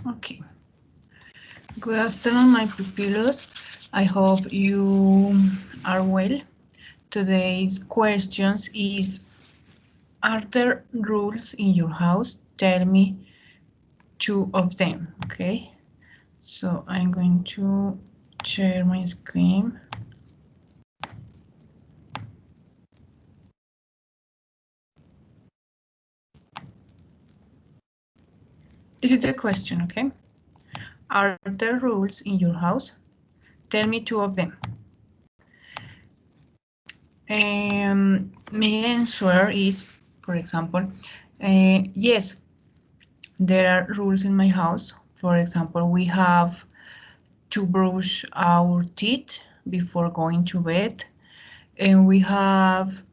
Okay. Good afternoon, my pupils. I hope you are well. Today's questions is, are there rules in your house? Tell me two of them, okay? So I'm going to share my screen. This is the question, okay? Are there rules in your house? Tell me two of them. My answer is, for example, yes, there are rules in my house. For example, we have to brush our teeth before going to bed, and we have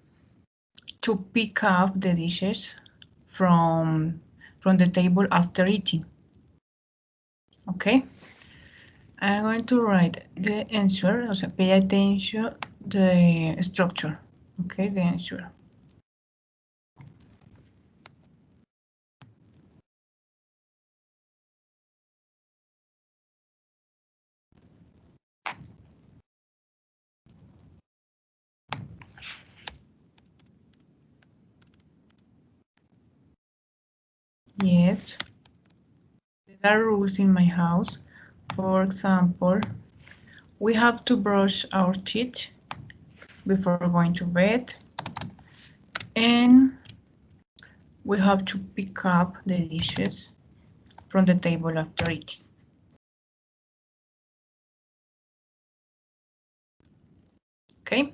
to pick up the dishes from the table after eating. Okay, I'm going to write the answer, o sea, pay attention the structure, okay, the answer. Yes, there are rules in my house. For example, we have to brush our teeth before going to bed, and we have to pick up the dishes from the table after eating. Okay,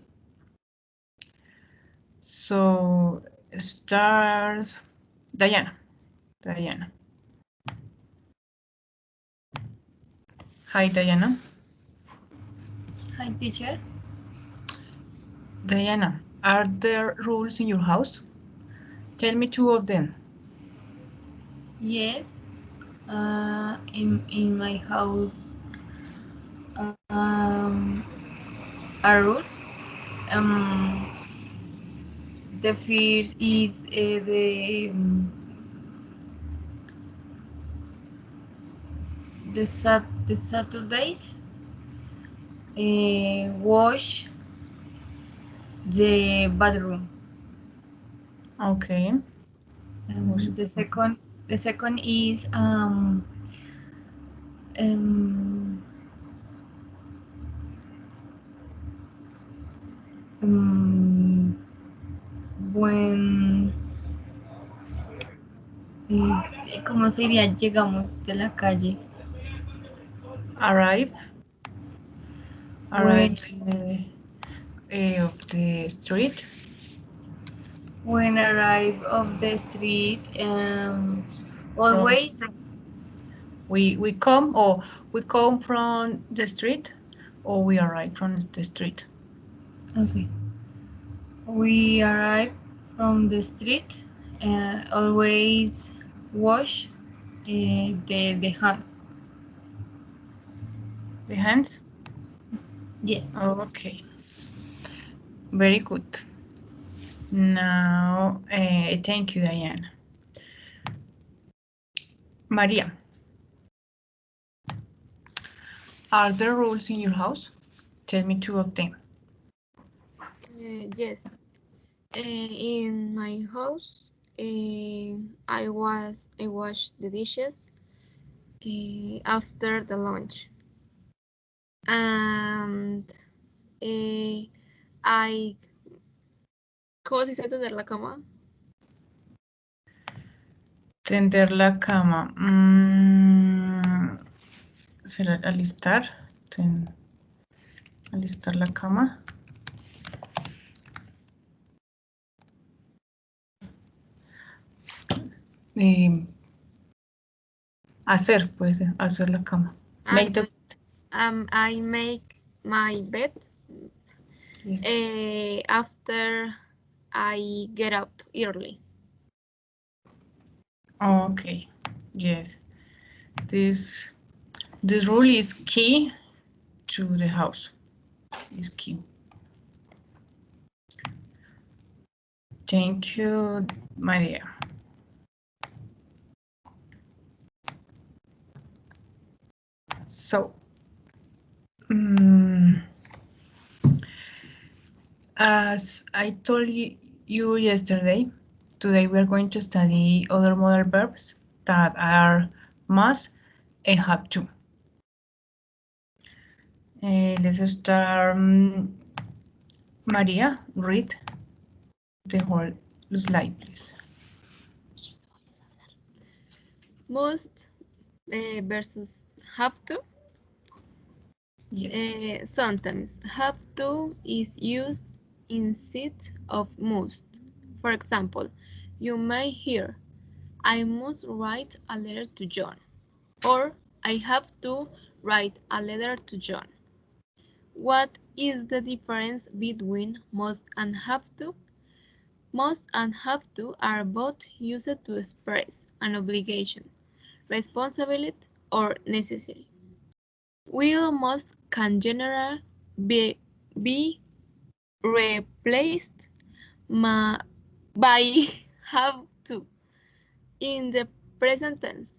so stars Diana. Hi, Diana. Hi, teacher. Diana, are there rules in your house? Tell me two of them. Yes, in my house are rules. The first is the Saturdays wash the bathroom. Okay. The second is um, when ¿cómo se diría? Llegamos de la calle. Arrive When of the street. when arrive of the street, always We come from the street, or we arrive from the street. okay. We arrive from the street. Always wash the hands. The hands. Yes. Oh, okay. Very good. Now, thank you, Diana. Maria, are there rules in your house? Tell me two of them. Yes. In my house, I wash the dishes after the lunch, and I ¿cómo se dice tender la cama? Tender la cama. ¿Será alistar? Alistar la cama. Hacer, pues, hacer la cama. Make the Yes. I make my bed after I get up early. Okay, yes. This rule is key to the house. Is key. Thank you, Maria. So, as I told you yesterday, today we are going to study other modal verbs that are must and have to. Let's start. Maria, read the whole slide, please. Must versus have to. Yes. Sometimes have to is used instead of must. For example, you may hear, I must write a letter to John, or I have to write a letter to John. What is the difference between must and have to? Must and have to are both used to express an obligation, responsibility, or necessity. Will must can generally be replaced by have to in the present tense.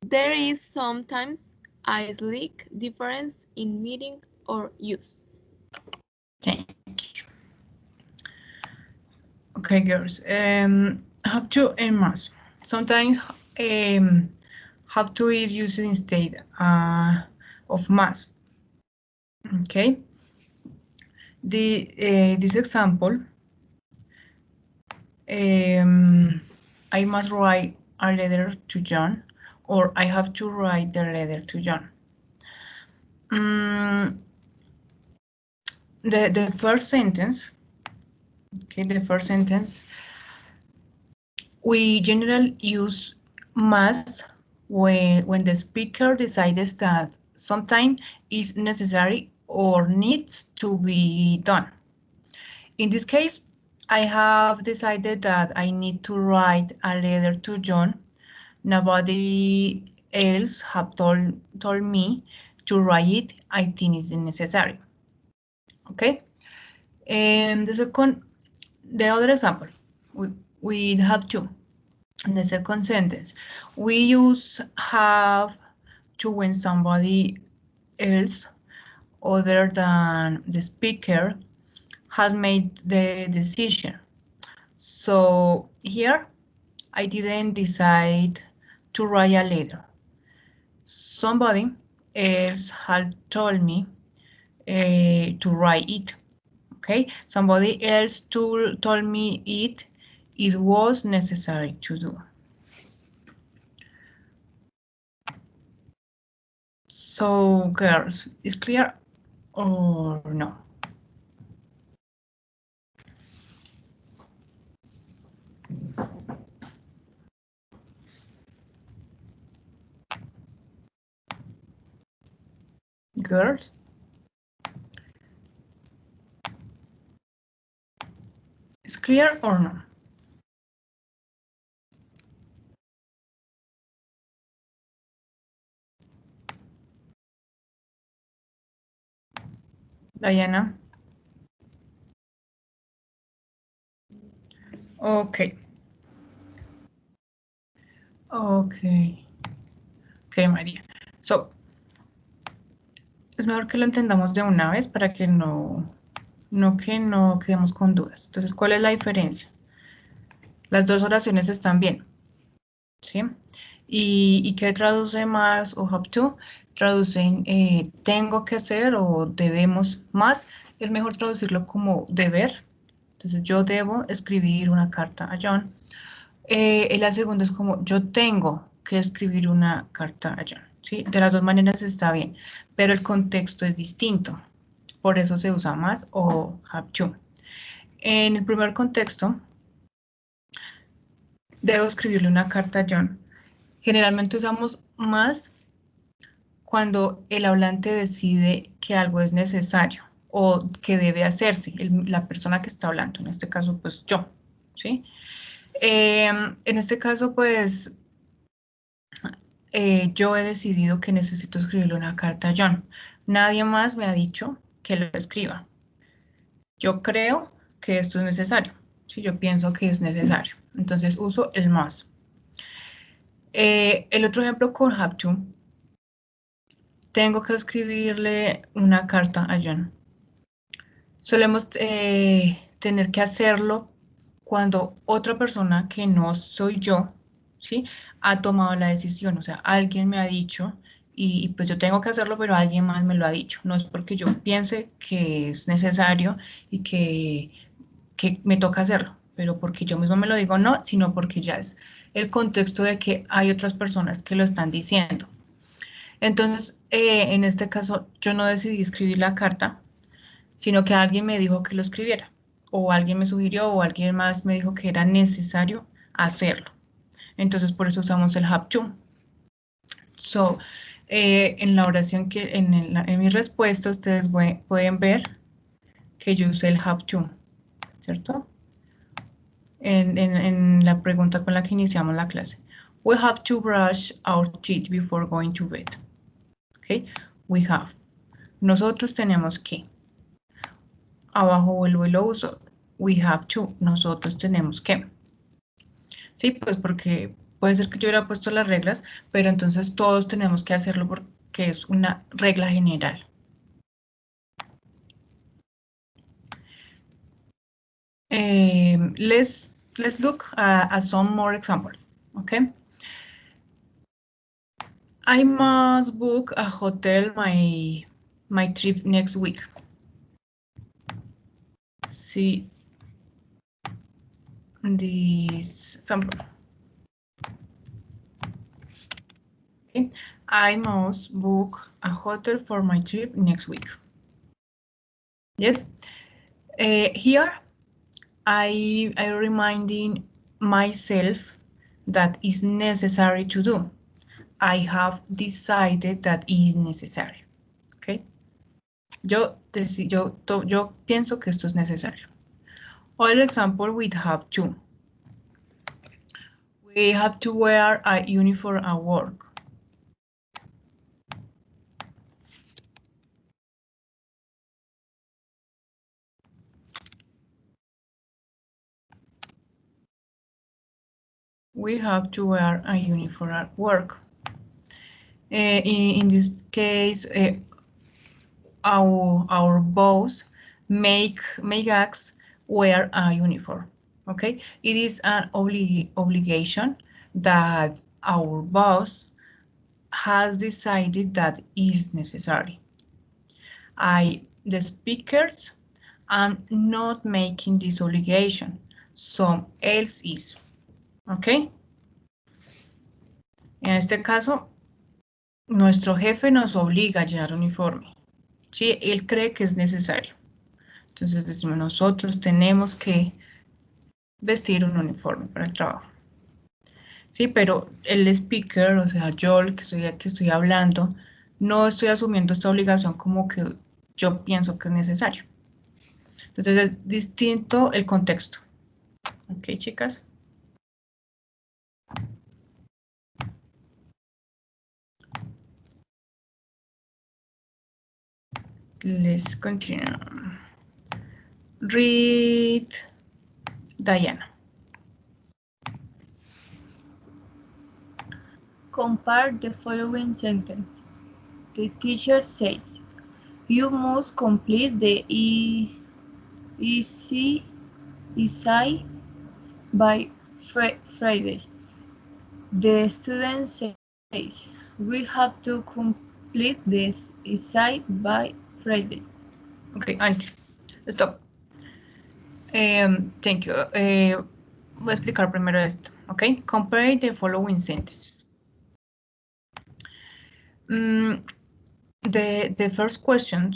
There is sometimes a slight difference in meaning or use. Thank you. Okay, girls. Have to and must. Sometimes have to is used instead of must. Okay. This example, I must write a letter to John, or I have to write the letter to John. The first sentence, okay, the first sentence, we generally use must when the speaker decides that something is necessary or needs to be done. In this case, I have decided that I need to write a letter to John. Nobody else have told me to write it. I think it's necessary. Okay. And the other example, we have to. In the second sentence, we use have to when somebody else other than the speaker has made the decision. So here, I didn't decide to write a letter. Somebody else had told me to write it. Okay, somebody else told me it was necessary to do. So, girls, is clear or no? Girls? Is clear or no? Diana? Okay. Okay. Okay, María. So, es mejor que lo entendamos de una vez para que no quedemos con dudas. Entonces, ¿cuál es la diferencia? Las dos oraciones están bien, ¿sí? ¿Y qué traduce más o have to? Traducen tengo que hacer o debemos más. Es mejor traducirlo como deber. Entonces, yo debo escribir una carta a John. La segunda es como yo tengo que escribir una carta a John. ¿Sí? De las dos maneras está bien, pero el contexto es distinto. Por eso se usa más o have to. En el primer contexto, debo escribirle una carta a John. Generalmente usamos más cuando el hablante decide que algo es necesario o que debe hacerse, la persona que está hablando, en este caso, pues yo, ¿sí? En este caso, pues, yo he decidido que necesito escribirle una carta a John. Nadie más me ha dicho que lo escriba. Yo creo que esto es necesario. Si yo pienso que es necesario. Entonces uso el must. El otro ejemplo con have to tengo que escribirle una carta a John. Solemos tener que hacerlo cuando otra persona que no soy yo, ¿sí? Ha tomado la decisión, o sea, alguien me ha dicho y pues yo tengo que hacerlo, pero alguien más me lo ha dicho. No es porque yo piense que es necesario y que me toca hacerlo, pero porque yo mismo me lo digo no, sino porque ya es el contexto de que hay otras personas que lo están diciendo. Entonces, en este caso, yo no decidí escribir la carta, sino que alguien me dijo que lo escribiera, o alguien me sugirió, o alguien más me dijo que era necesario hacerlo. Entonces, por eso usamos el have to. So, en la oración que, en mi respuesta, ustedes pueden ver que yo usé el have to, ¿cierto? En la pregunta con la que iniciamos la clase. We have to brush our teeth before going to bed. Okay, we have. Nosotros tenemos que. Abajo vuelvo y lo uso. We have to. Nosotros tenemos que. Sí, pues porque puede ser que yo hubiera puesto las reglas, pero entonces todos tenemos que hacerlo porque es una regla general. Let's look at some more examples. Okay. I must book a hotel my trip next week. See this example. Okay. I must book a hotel for my trip next week. Yes. Here I reminding myself that is necessary to do. I have decided that is necessary. Okay. Yo pienso que esto es necesario. Other example, we have to. We have to wear a uniform at work. We have to wear a uniform at work. In this case, our boss make us wear a uniform. Okay, it is an obligation that our boss has decided that is necessary. The speakers, I'm not making this obligation. Some else is. Okay. En este caso, nuestro jefe nos obliga a llevar uniforme. ¿Sí? Él cree que es necesario. Entonces decimos, nosotros tenemos que vestir un uniforme para el trabajo. Sí, pero el speaker, o sea, yo el que estoy hablando, no estoy asumiendo esta obligación como que yo pienso que es necesario. Entonces es distinto el contexto. Ok, chicas. Let's continue. Read Diana. Compare the following sentence. The teacher says, you must complete the essay by Friday. The student says, we have to complete this essay by Friday. Ok, antes. Stop. Thank you. Voy a explicar primero esto. Ok, compare the following sentences. The first question,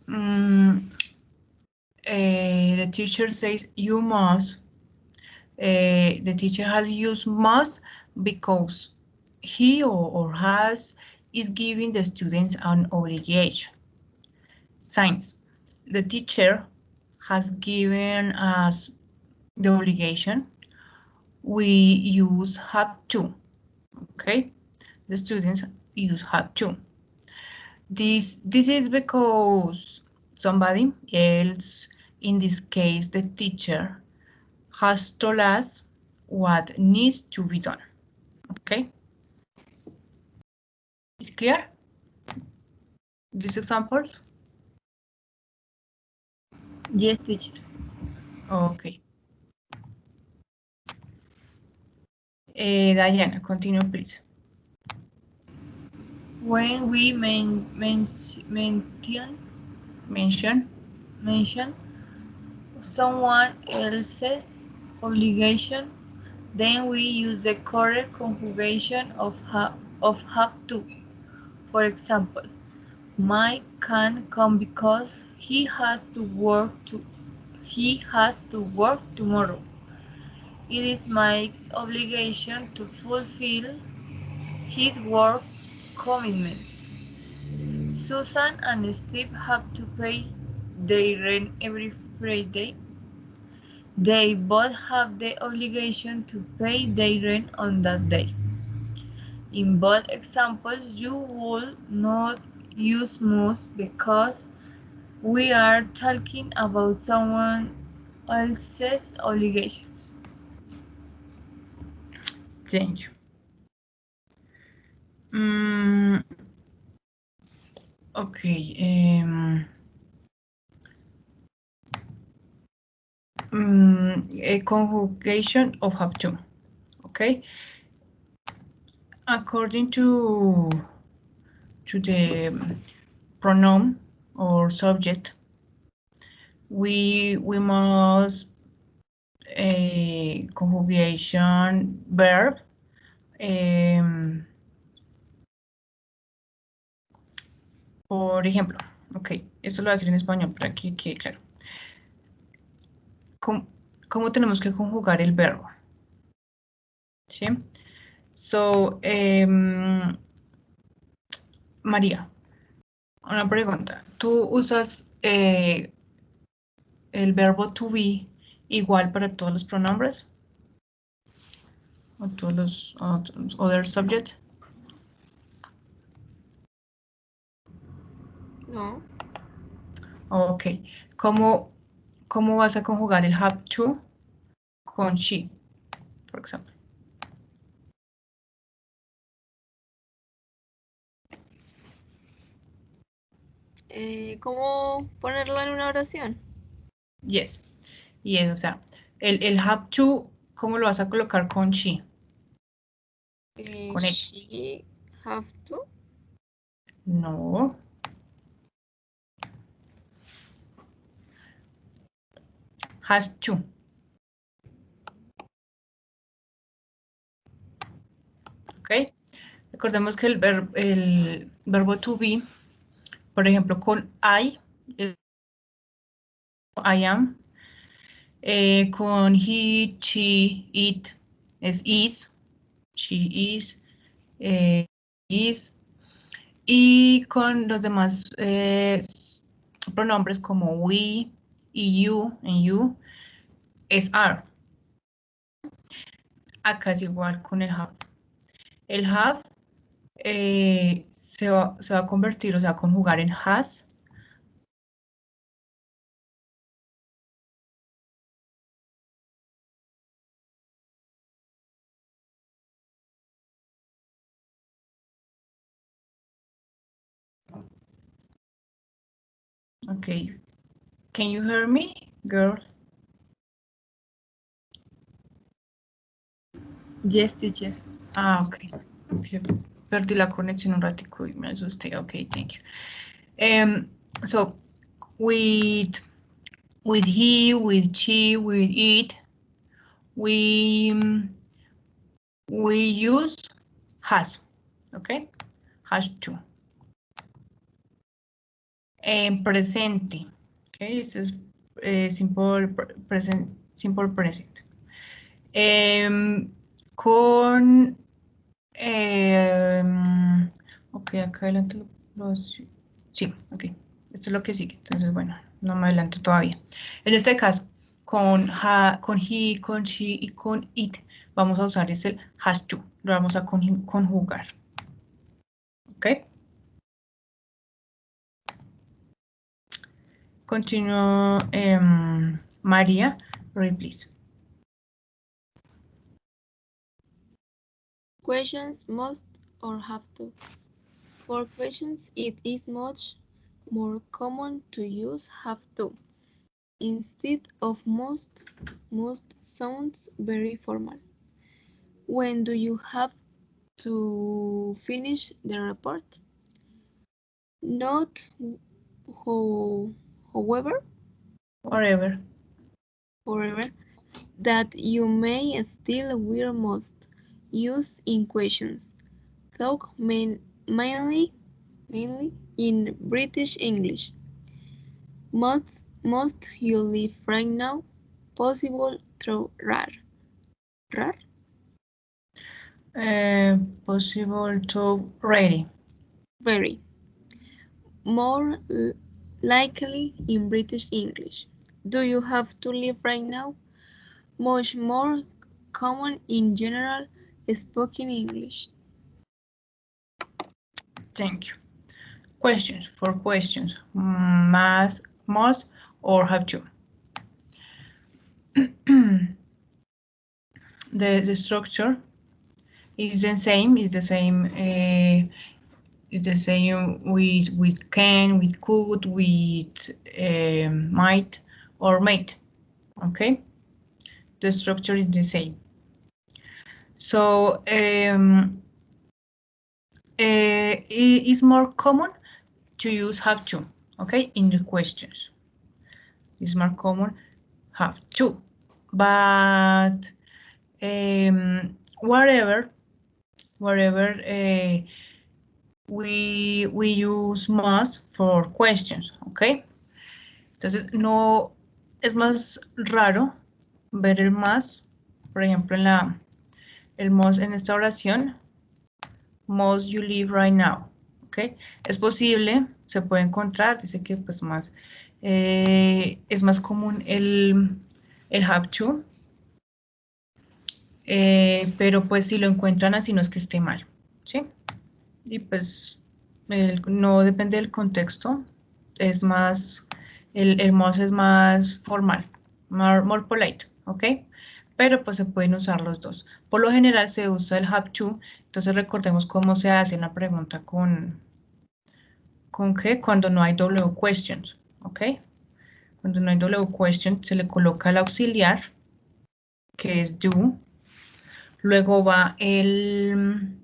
the teacher says you must. The teacher has used must because he or has is giving the students an obligation. Science, the teacher has given us the obligation. We use have to. Okay, the students use have to. This is because somebody else, in this case the teacher, has told us what needs to be done. Okay. Is clear? These examples? Yes, teacher. Okay. Diana, continue, please. When we mention someone else's obligation, then we use the correct conjugation of have to. For example, Mike can't come because he has to work tomorrow. It is Mike's obligation to fulfill his work commitments. Susan and Steve have to pay their rent every Friday. They both have the obligation to pay their rent on that day. In both examples, you will not use must because we are talking about someone else's obligations. Thank you. Okay. A conjugation of have to. Okay. According to the pronoun or subject, we must a conjugation verb. Por ejemplo, ok, esto lo voy a decir en español para que quede claro. ¿Cómo tenemos que conjugar el verbo? ¿Sí? So, María, una pregunta. ¿Tú usas el verbo to be igual para todos los pronombres? ¿O todos los other subjects? No. Ok. ¿Cómo vas a conjugar el have to con she, por ejemplo? ¿Cómo ponerlo en una oración? Yes. Yes, o sea, el have to, ¿cómo lo vas a colocar con she? Con ella. She have to. No. Has to. ¿Ok? Recordemos que el verbo to be, por ejemplo, con I am. Con he, she, it, es is. She is. Is. Y con los demás pronombres como we y you, en you, es are. Acá es igual con el have. El have se va a convertir, o sea, a conjugar en has. Okay. Can you hear me, girl? Yes, teacher. Ah, ok. Sí, perdí la conexión un ratico y me asusté. Okay, thank you. So, with he, with she, with it, we use has, okay? Has to. En presente, okay? This is simple present, simple present. Con ok, acá adelante sí, ok. Esto es lo que sigue. Entonces, bueno, no me adelanto todavía. En este caso, con he, con she y con it, vamos a usar el has to. Lo vamos a conjugar. ¿Ok? Continúo. María, read please. Questions must or have to. For questions, it is much more common to use have to instead of must. Must sounds very formal. When do you have to finish the report? Not however, Whatever. however, that you may still wear must use in questions, though mainly in British English. Must you leave right now? Possible through rare. Rare? Possible to ready. Very. More likely in British English. Do you have to leave right now? Much more common in general spoken English. Thank you. Questions. For questions. Must or have to. The structure is the same. It's the same. It's the same with can, with could, with might or might. Okay. The structure is the same. So it is more common to use have to, okay, in the questions. It's more common have to, but wherever we use must for questions, okay. Entonces no es más raro ver el must, por ejemplo el must en esta oración. Must you leave right now, ¿ok? Es posible, se puede encontrar, dice que pues más, es más común el have to, pero pues si lo encuentran así no es que esté mal, ¿sí? Y pues no depende del contexto, es más, el must es más formal, more polite, ¿ok? Pero pues se pueden usar los dos. Por lo general se usa el have to, entonces recordemos cómo se hace una pregunta ¿con qué? Cuando no hay W questions, ¿ok? Cuando no hay W question se le coloca el auxiliar, que es do, luego va el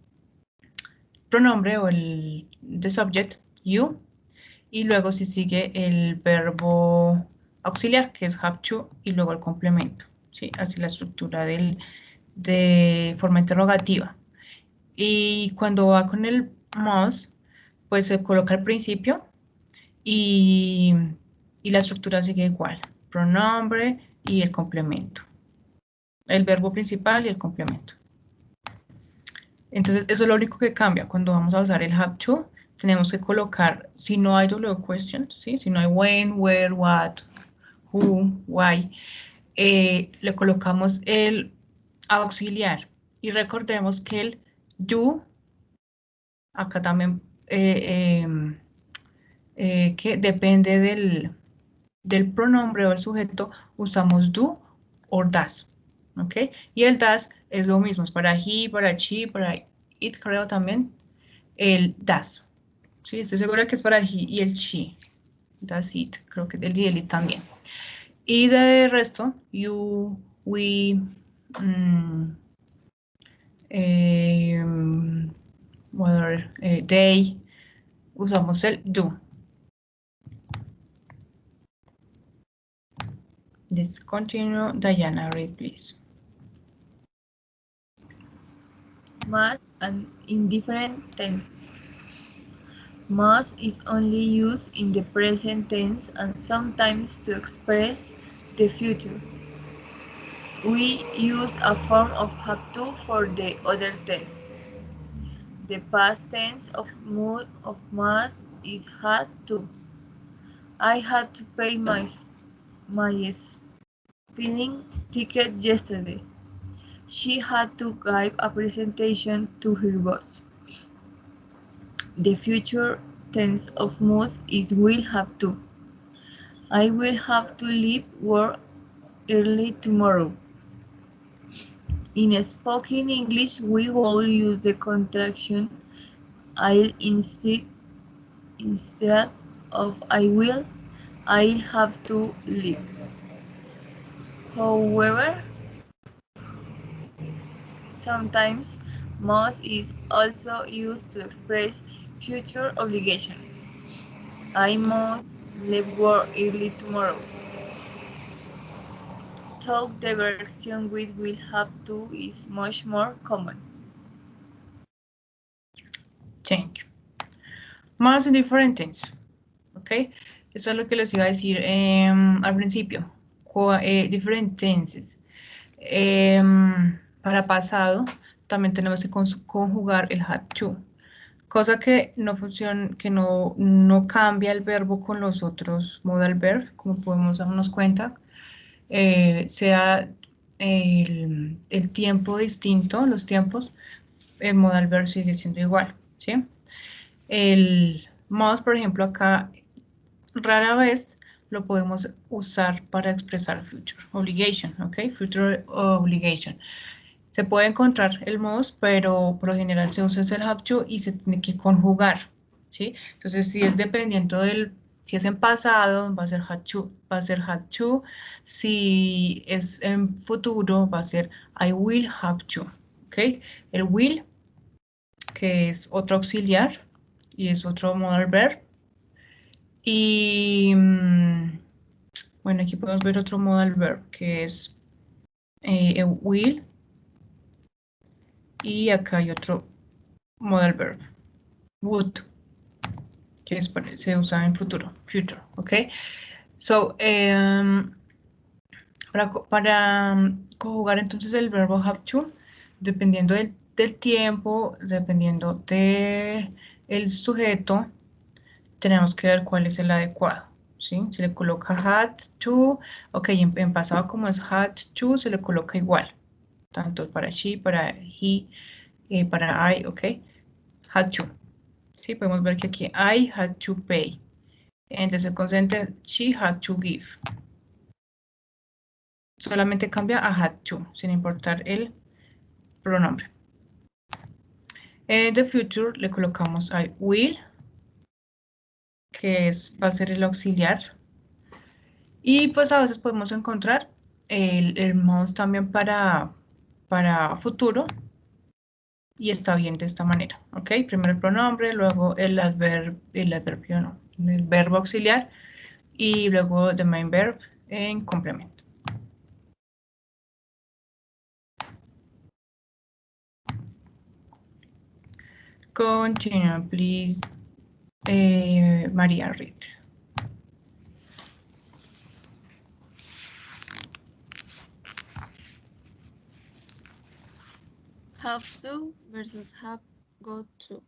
pronombre o el the subject, you, y luego si sigue el verbo auxiliar, que es have to, y luego el complemento, ¿sí? Así la estructura de forma interrogativa. Y cuando va con el must, pues se coloca al principio y la estructura sigue igual. Pronombre y el complemento. El verbo principal y el complemento. Entonces, eso es lo único que cambia. Cuando vamos a usar el have to, tenemos que colocar, si no hay W questions, ¿sí? Si no hay when, where, what, who, why, le colocamos el auxiliar. Y recordemos que el do, acá también, que depende del pronombre o el sujeto, usamos do o das. ¿Ok? Y el das es lo mismo, es para he, para she, para it, creo también, el das. Sí, estoy segura que es para he y el she. That's it, creo que el y el it también. Y de resto, you, we, they, usamos el do. Let's continue. Diana, read please. Must and in different tenses. Must is only used in the present tense and sometimes to express the future. We use a form of have to for the other tense. The past tense of must is had to. I had to pay my speeding ticket yesterday. She had to give a presentation to her boss. The future tense of must is will have to. I will have to leave work early tomorrow. In spoken English, we will use the contraction I'll instead of I will, I'll have to leave. However, sometimes must is also used to express future obligation. I must leave work early tomorrow. Though the version with will have to is much more common. Thank you. Más en different tense. ¿Ok? Eso es lo que les iba a decir al principio. Different tenses. Para pasado también tenemos que conjugar el had to. Cosa que no funciona, que no cambia el verbo con los otros modal verb, como podemos darnos cuenta. Sea el tiempo distinto, los tiempos, el modal verb sigue siendo igual, ¿sí? El must, por ejemplo, acá rara vez lo podemos usar para expresar future obligation, ¿ok? Future obligation. Se puede encontrar el must, pero por lo general se usa el have to y se tiene que conjugar, ¿sí? Entonces, si es dependiendo si es en pasado, va a ser had to. Si es en futuro, va a ser I will have to, ¿ok? El will, que es otro auxiliar y es otro modal verb. Y bueno, aquí podemos ver otro modal verb que es will. Y acá hay otro modal verb, would, que se usa en futuro, future, ¿ok? So, para conjugar entonces el verbo have to, dependiendo del tiempo, dependiendo del sujeto, tenemos que ver cuál es el adecuado, ¿sí? Se le coloca had to, ok, en pasado como es had to, se le coloca igual, tanto para she, para he, para I, ok, had to. Sí, podemos ver que aquí I had to pay. En the second sentence, she had to give. Solamente cambia a had to, sin importar el pronombre. En the future le colocamos I will, que va a ser el auxiliar. Y pues a veces podemos encontrar el must también para futuro. Y está bien de esta manera, ¿ok? Primero el pronombre, luego el adverbio no, el verbo auxiliar y luego the main verb en complemento. Continue, please, Maria, read. Have to versus have got to.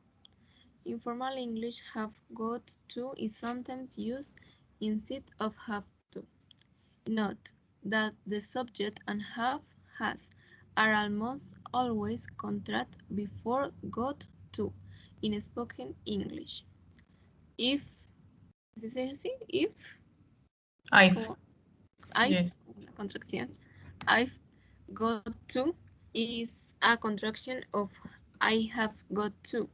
In formal English, have got to is sometimes used instead of have to. Note that the subject and have, has are almost always contract before got to in spoken English. If, if, Yes. contraction, I've got to is a contraction of I have got to,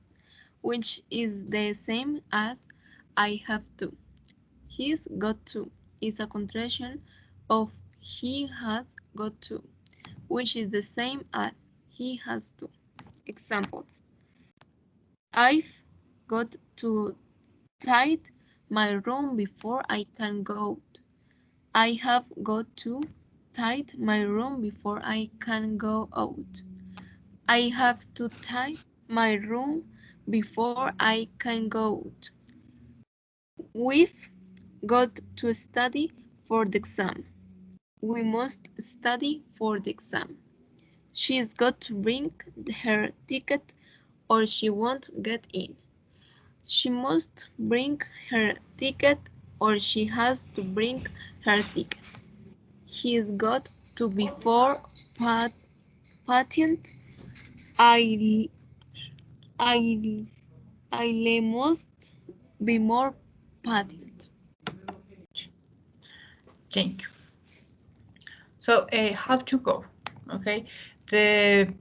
which is the same as I have to. He's got to is a contraction of he has got to, which is the same as he has to. Examples. I've got to tidy my room before I can go out. I have got to tidy my room before I can go out. I have to tidy my room before I can go out. We've got to study for the exam. We must study for the exam. She's got to bring her ticket or she won't get in. She must bring her ticket or she has to bring her ticket. He's got to be for patent. I must be more patent. Thank you. So, have to go, okay? The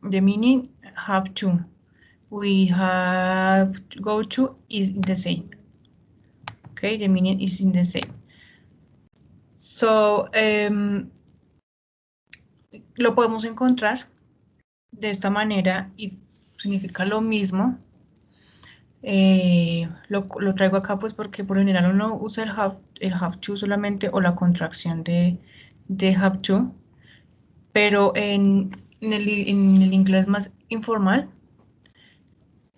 meaning have to we have go to is the same. Okay, the meaning is in the same. So, lo podemos encontrar de esta manera y significa lo mismo. Lo traigo acá pues porque por general uno usa el have to solamente o la contracción de have to, pero en el inglés más informal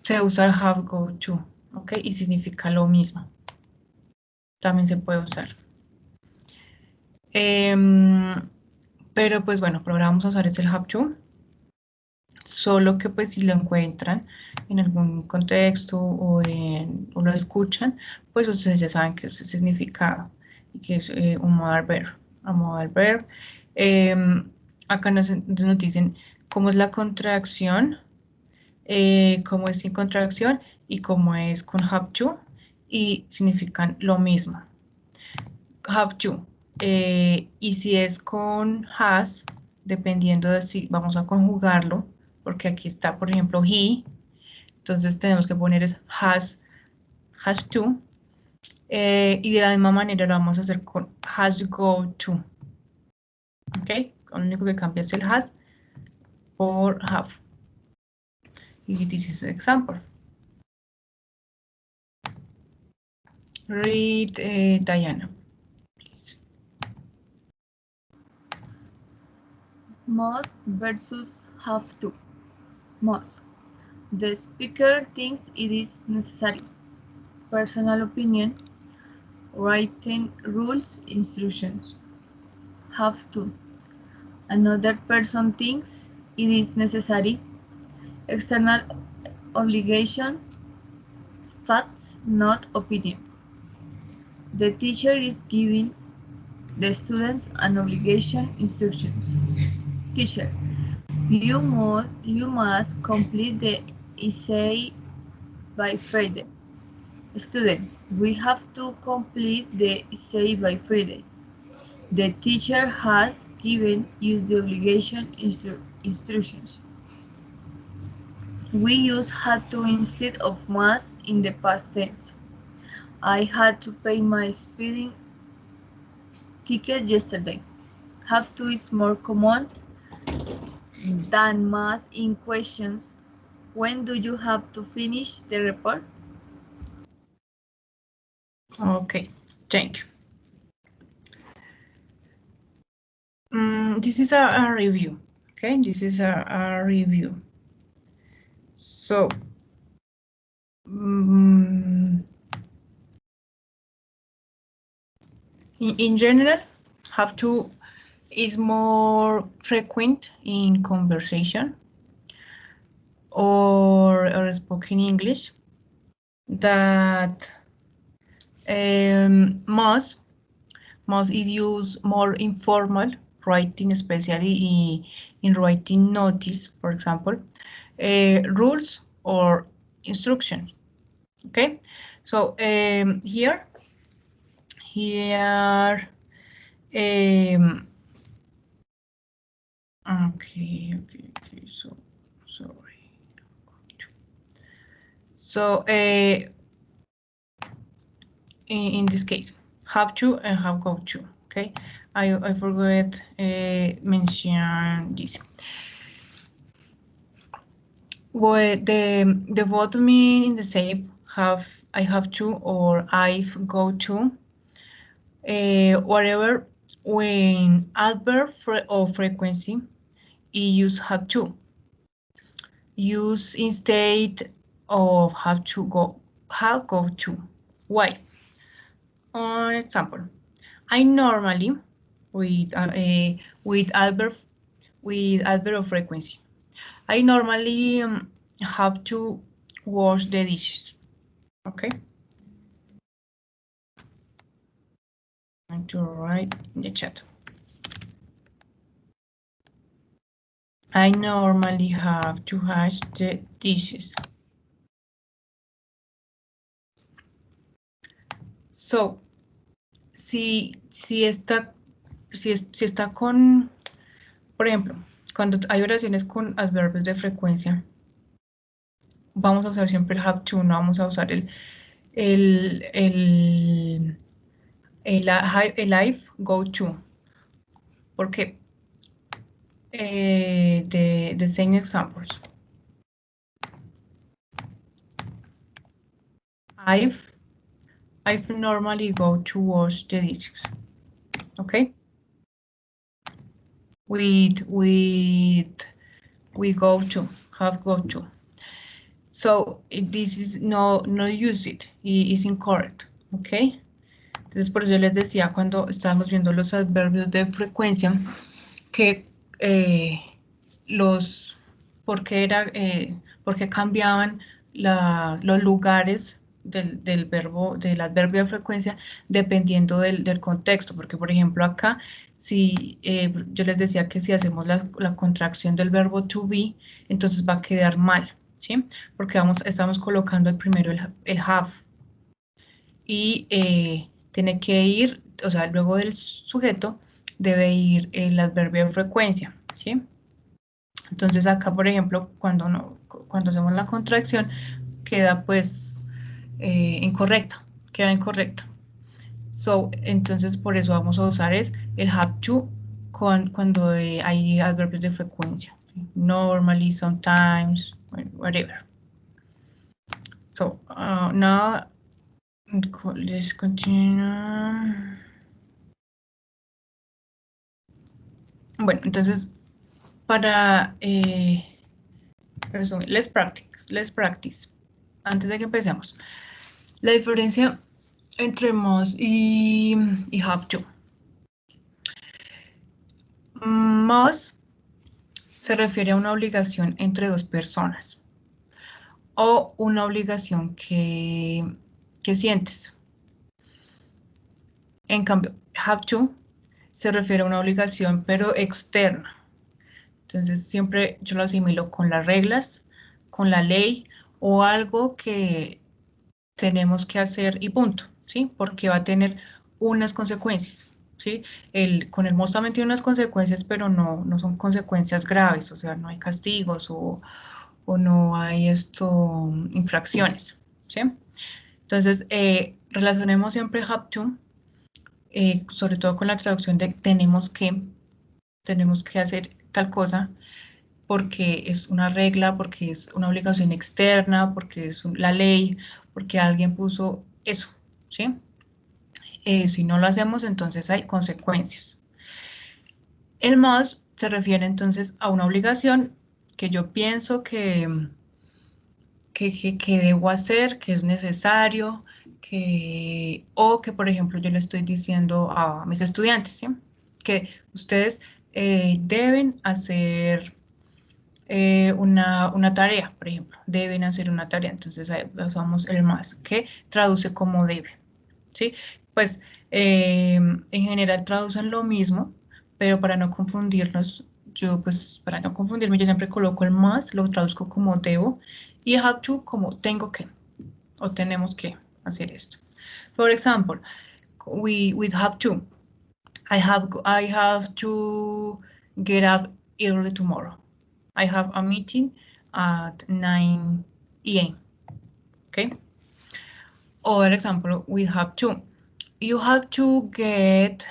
se usa el have go to, ¿ok? Y significa lo mismo. También se puede usar. Pero pues bueno, pero ahora vamos a usar es el have to. Solo que pues si lo encuentran en algún contexto o lo escuchan, pues ustedes ya saben que es el significado y que es un modal verb. A modal verb. Acá nos dicen cómo es la contracción, cómo es sin contracción y cómo es con have to, y significan lo mismo. Have to. Y si es con has, dependiendo de si vamos a conjugarlo, porque aquí está, por ejemplo, he, entonces tenemos que poner es has to, y de la misma manera lo vamos a hacer con has go to, ¿ok? Lo único que cambia es el has por have. Y this is an example. Read, Diana, please. Must versus have to. Must. The speaker thinks it is necessary. Personal opinion. Writing rules, instructions. Have to. Another person thinks it is necessary. External obligation. Facts, not opinions. The teacher is giving the students an obligation, instructions. Teacher, you must complete the essay by Friday. Student, we have to complete the essay by Friday. The teacher has given you the obligation instructions. We use had to instead of must in the past tense. I had to pay my speeding ticket yesterday. Have to is more common than must in questions. When do you have to finish the report? Okay, thank you. This is a review, okay? This is a review. So, in general, have to is more frequent in conversation or spoken English that must is used more informal writing, especially in writing notice, for example, rules or instructions. Okay, so here, okay, so sorry. So in this case, have to and have go to. Okay, I forgot mention this. Well, the both mean in the same I have to or I've go to. Whatever when adverb or frequency, use have to. Use instead of have go to. Why? On example, I normally with adverb of frequency. I normally have to wash the dishes. Okay. I'm going to write in the chat. I normally have to wash the dishes. So, si está con, por ejemplo, cuando hay oraciones con adverbios de frecuencia, vamos a usar siempre el have to, no vamos a usar el I've go to. ¿Por qué? The same examples. I've normally go to wash the dishes. Okay. We go to, have go to. So this is no use it, is incorrect. Okay. Entonces por eso les decía cuando estábamos viendo los adverbios de frecuencia que ¿por qué cambiaban los lugares del verbo, del adverbio de frecuencia dependiendo del contexto? Porque, por ejemplo, acá, si yo les decía que si hacemos la contracción del verbo to be, entonces va a quedar mal, ¿sí? Porque estamos colocando el primero el have. Y tiene que ir, o sea, luego del sujeto debe ir el adverbio de frecuencia, ¿sí? Entonces acá, por ejemplo, cuando hacemos la contracción, queda pues incorrecta, queda incorrecta. So, entonces por eso vamos a usar el have to cuando hay adverbios de frecuencia. Normally, sometimes, whatever. So, now, let's continue. Bueno, entonces, para resumir, let's practice. Antes de que empecemos, la diferencia entre must y have to. Must se refiere a una obligación entre dos personas o una obligación que sientes. En cambio, have to se refiere a una obligación pero externa. Entonces siempre yo lo asimilo con las reglas, con la ley o algo que tenemos que hacer y punto, ¿sí? Porque va a tener unas consecuencias, ¿sí? Con el must también tiene unas consecuencias, pero no son consecuencias graves, o sea, no hay castigos o no hay infracciones, ¿sí? Entonces, relacionemos siempre have to, sobre todo con la traducción de tenemos que hacer tal cosa, porque es una regla, porque es una obligación externa, porque es la ley, porque alguien puso eso, ¿sí? Si no lo hacemos, entonces hay consecuencias. El must se refiere entonces a una obligación que yo pienso que debo hacer, que es necesario, o que, por ejemplo, yo le estoy diciendo a mis estudiantes, ¿sí? Que ustedes deben hacer una tarea, por ejemplo, deben hacer una tarea, entonces ahí usamos el más, que traduce como debe, ¿sí? Pues en general traducen lo mismo, pero para no confundirnos, para no confundirme, yo siempre coloco el más, lo traduzco como debo, y have to como tengo que, o tenemos que hacer esto. For example, we have to, I have to get up early tomorrow. I have a meeting at 9 a.m. Okay. Other example, we have to. You have to get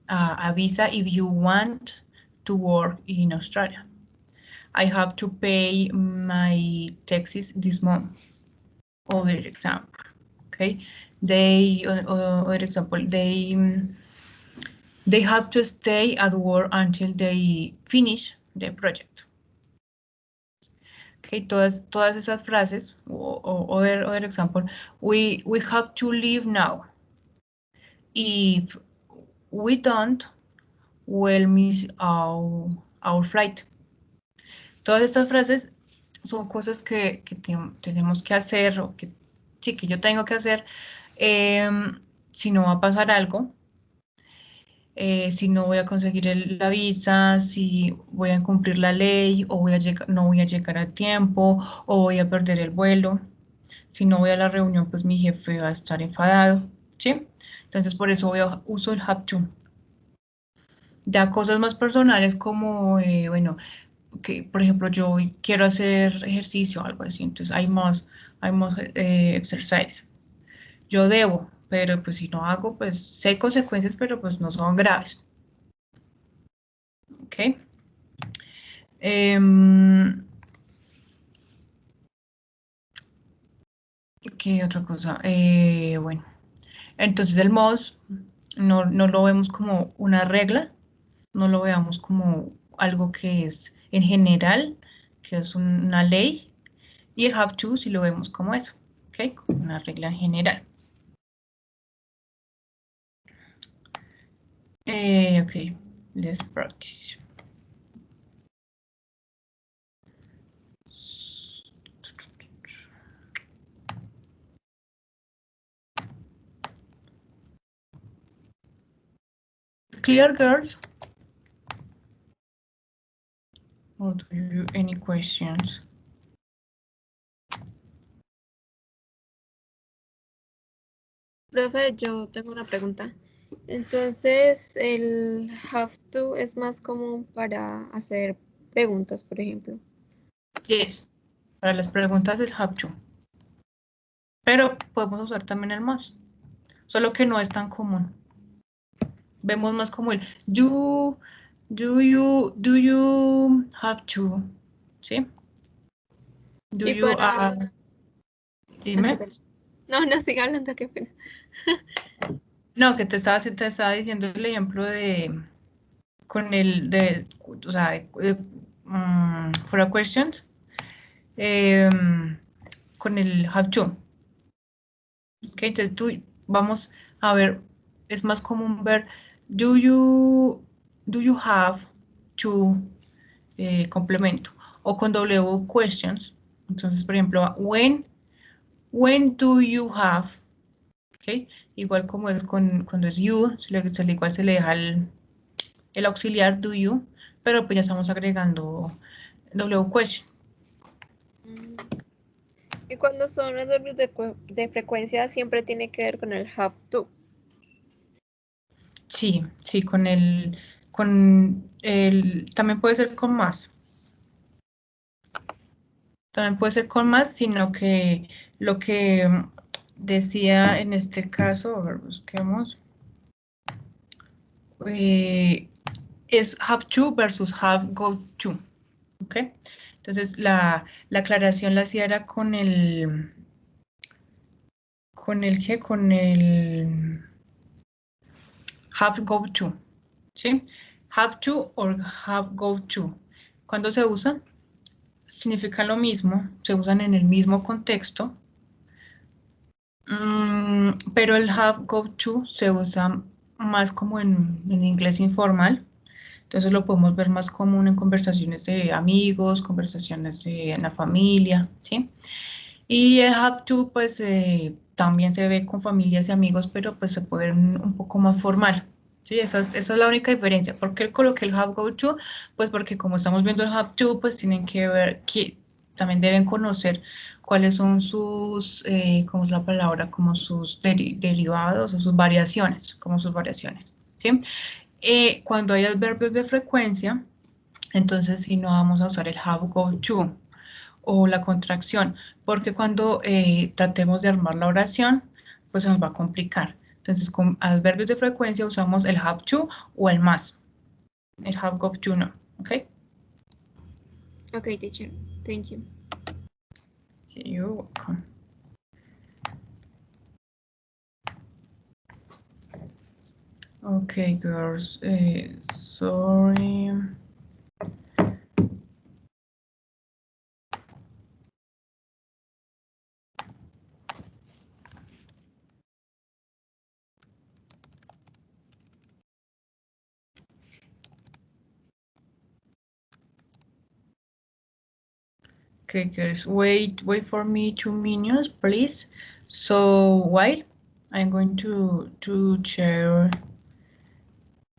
a visa if you want to work in Australia. I have to pay my taxes this month. Other example. Okay. Other example, they have to stay at work until they finish the project. Okay, todas esas frases, other example, we have to leave now. If we don't, we'll miss our flight. Todas estas frases son cosas que tenemos que hacer, o que sí, que yo tengo que hacer, si no va a pasar algo, si no voy a conseguir la visa, si voy a incumplir la ley, o no voy a llegar a tiempo, o voy a perder el vuelo. Si no voy a la reunión, pues mi jefe va a estar enfadado, ¿sí? Entonces, por eso uso el have to. Ya cosas más personales como, bueno, que, por ejemplo, yo quiero hacer ejercicio o algo así, entonces I must exercise. Yo debo, pero pues si no hago, pues sé hay consecuencias, pero pues no son graves. ¿Ok? ¿Qué otra cosa? Bueno, entonces el must no lo vemos como una regla, no lo veamos como algo que es en general, que es una ley, y el have to si lo vemos como eso, ¿ok? Como una regla en general. Ok, let's practice. Clear, girls? Or do you any questions? Profe, yo tengo una pregunta. Entonces, el have to es más común para hacer preguntas, por ejemplo. Yes. Para las preguntas es have to. Pero podemos usar también el must. Solo que no es tan común. Vemos más como el do you have to, ¿sí? Do Y you para... Ah, qué dime. pena. No, no, siga hablando, qué pena. No, que te estaba diciendo el ejemplo de con el de, o sea, for a questions, con el have to. Ok, entonces vamos a ver, es más común ver do you have to complemento o con W questions. Entonces, por ejemplo, when do you have, ok, igual como es cuando es you, igual se le deja el auxiliar do you, pero pues ya estamos agregando W question. Y cuando son los verbos de frecuencia, siempre tiene que ver con el have to. Sí, sí, también puede ser con más. También puede ser con más, sino que lo que decía en este caso, a ver, busquemos, es have to versus have go to, ¿ok? Entonces la aclaración la hacía era con el ¿qué? Con el have go to, ¿sí? Have to or have go to. Cuando se usa, significan lo mismo, se usan en el mismo contexto, pero el have go to se usa más como en inglés informal, entonces lo podemos ver más común en conversaciones de amigos, conversaciones en la familia, ¿sí? Y el have to, pues también se ve con familias y amigos, pero pues se puede ver un poco más formal. Sí, esa es la única diferencia. ¿Por qué coloqué el have go to? Pues porque como estamos viendo el have to, pues tienen que ver que también deben conocer cuáles son sus, ¿cómo es la palabra? Como sus derivados o sus variaciones, como sus variaciones. ¿Sí? Cuando hay adverbios de frecuencia, entonces sí no vamos a usar el have go to o la contracción, porque cuando tratemos de armar la oración, pues se nos va a complicar. Entonces, con adverbios de frecuencia usamos el have to o el más. El have go to no, ¿ok? Okay, teacher. Thank you. You're welcome. Okay, girls, sorry. Okay, girls, wait for me 2 minutes, please. So while I'm going to share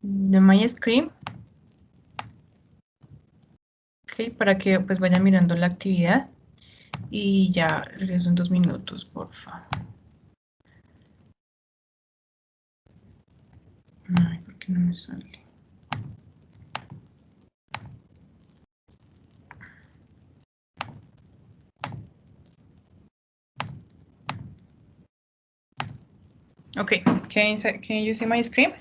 my screen. Ok, para que pues vayan mirando la actividad y ya regreso en 2 minutos, por favor. Ay, ¿por qué no me sale? Okay, can you see my screen?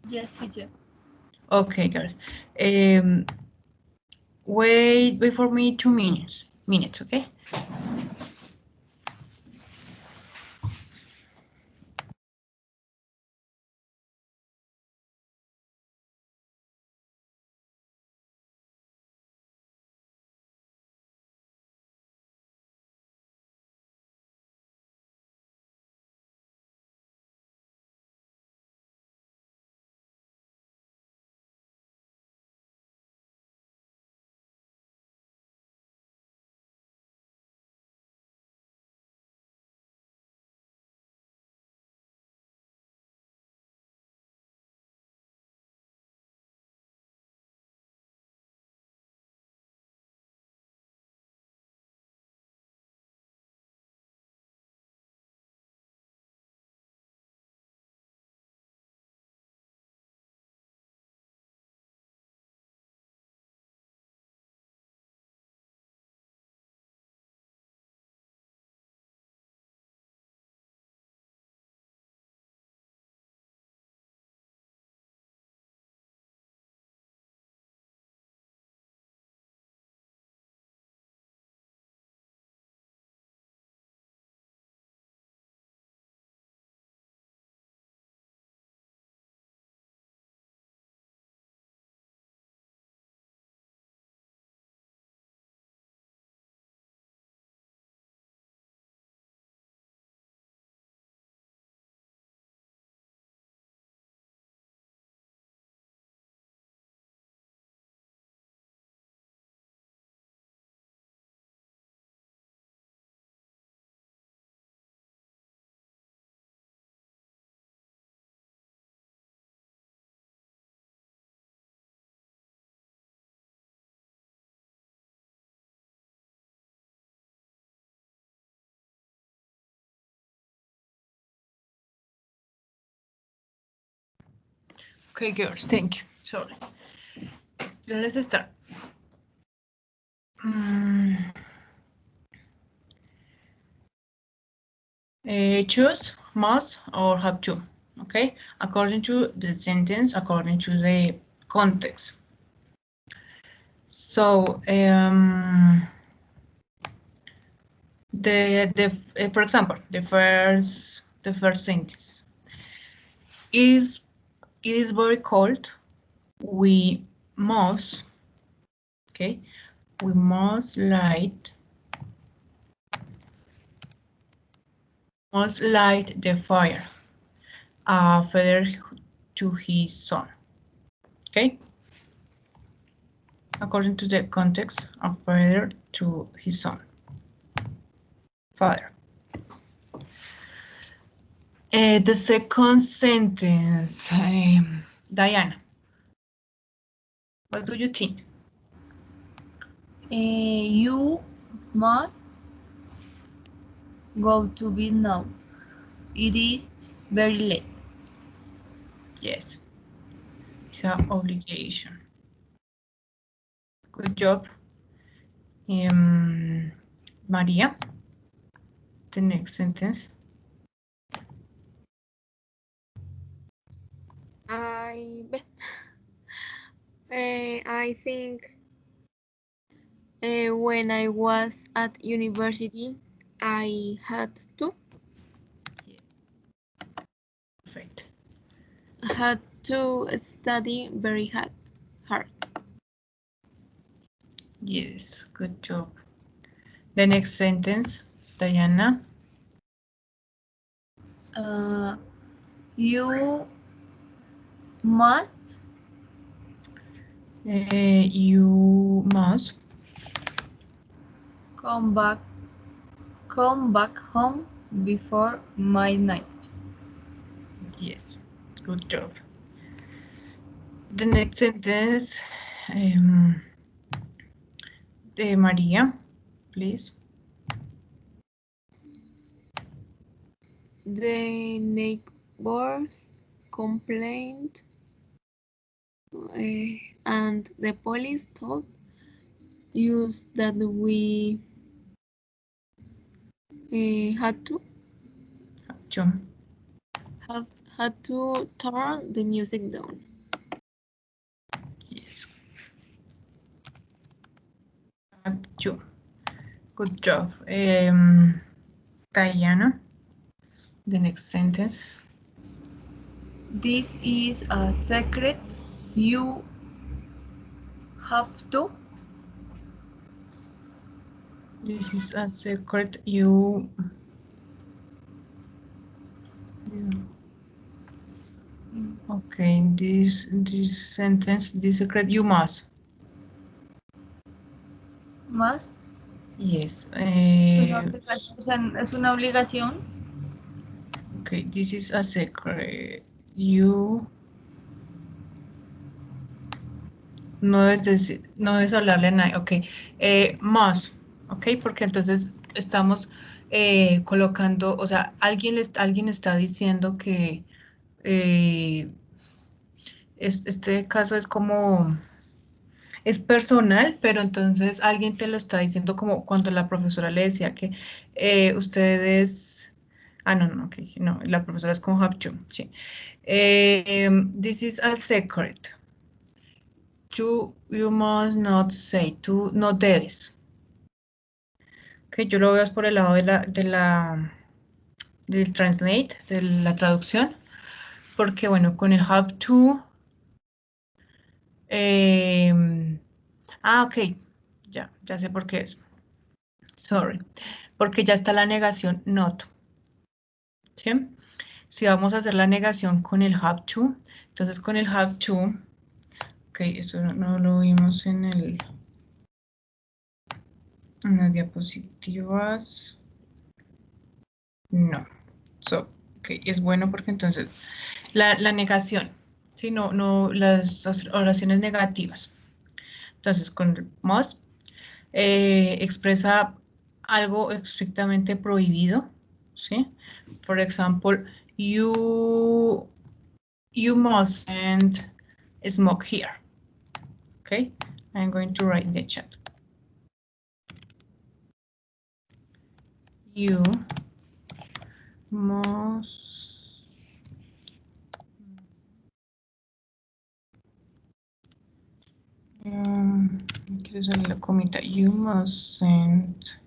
Yes, teacher. Okay, girls. Wait for me 2 minutes. Okay? Okay, girls, thank you. Sorry. Let's start. Choose must or have to. Okay, according to the sentence, according to the context. So, for example, the first sentence is it is very cold. We must, okay, we must light the fire. Father to his son. Okay. According to the context, a father to his son. Father. The second sentence, Diana. What do you think? You must go to bed now. It is very late. Yes. It's an obligation. Good job. Maria. The next sentence. I think when I was at university, I had to. Perfect. Had to study very hard. Yes, good job. The next sentence, Diana. You must You must come back home before midnight. Yes, good job. The next sentence, de Maria, please. The neighbors complained and the police told us that we Had to. To. Had to turn the music down. Yes. Had to. Good job. Diana, the next sentence. This is a secret. You have to. This is a secret you. Okay, this sentence, this secret you must. Más. Yes. O sea, es una obligación. Okay, this is a secret. You. No debes hablarle a nadie. Ok. Must. Ok, porque entonces estamos colocando, o sea, alguien está diciendo que este caso es como, es personal, pero entonces alguien te lo está diciendo como cuando la profesora le decía que ustedes, no, ok, no, la profesora es con have to, sí. This is a secret. You must not say, tú no debes. Ok, yo lo veo por el lado del translate, de la traducción, porque bueno, con el have to, ok, ya sé por qué es. Sorry, porque ya está la negación not. ¿Sí? Si vamos a hacer la negación con el have to, entonces con el have to, ok, eso no lo vimos en las diapositivas. No. So, ok, es bueno porque entonces la negación, ¿sí? No, las oraciones negativas. Entonces, con must expresa algo estrictamente prohibido, ¿sí? Por ejemplo, you mustn't smoke here. Okay, I'm going to write in the chat. You must quiero salir la comita. You mustn't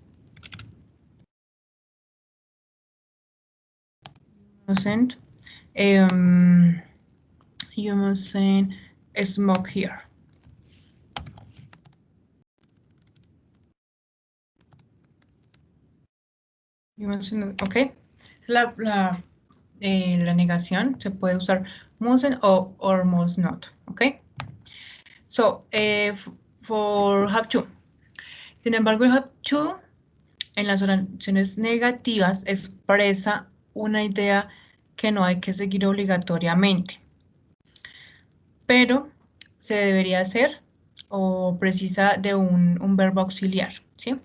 smoke here. Ok, la negación se puede usar mustn't or must not. Ok, so for have to. Sin embargo, el have to en las oraciones negativas expresa una idea que no hay que seguir obligatoriamente, pero se debería hacer o precisa de un verbo auxiliar, ¿sí?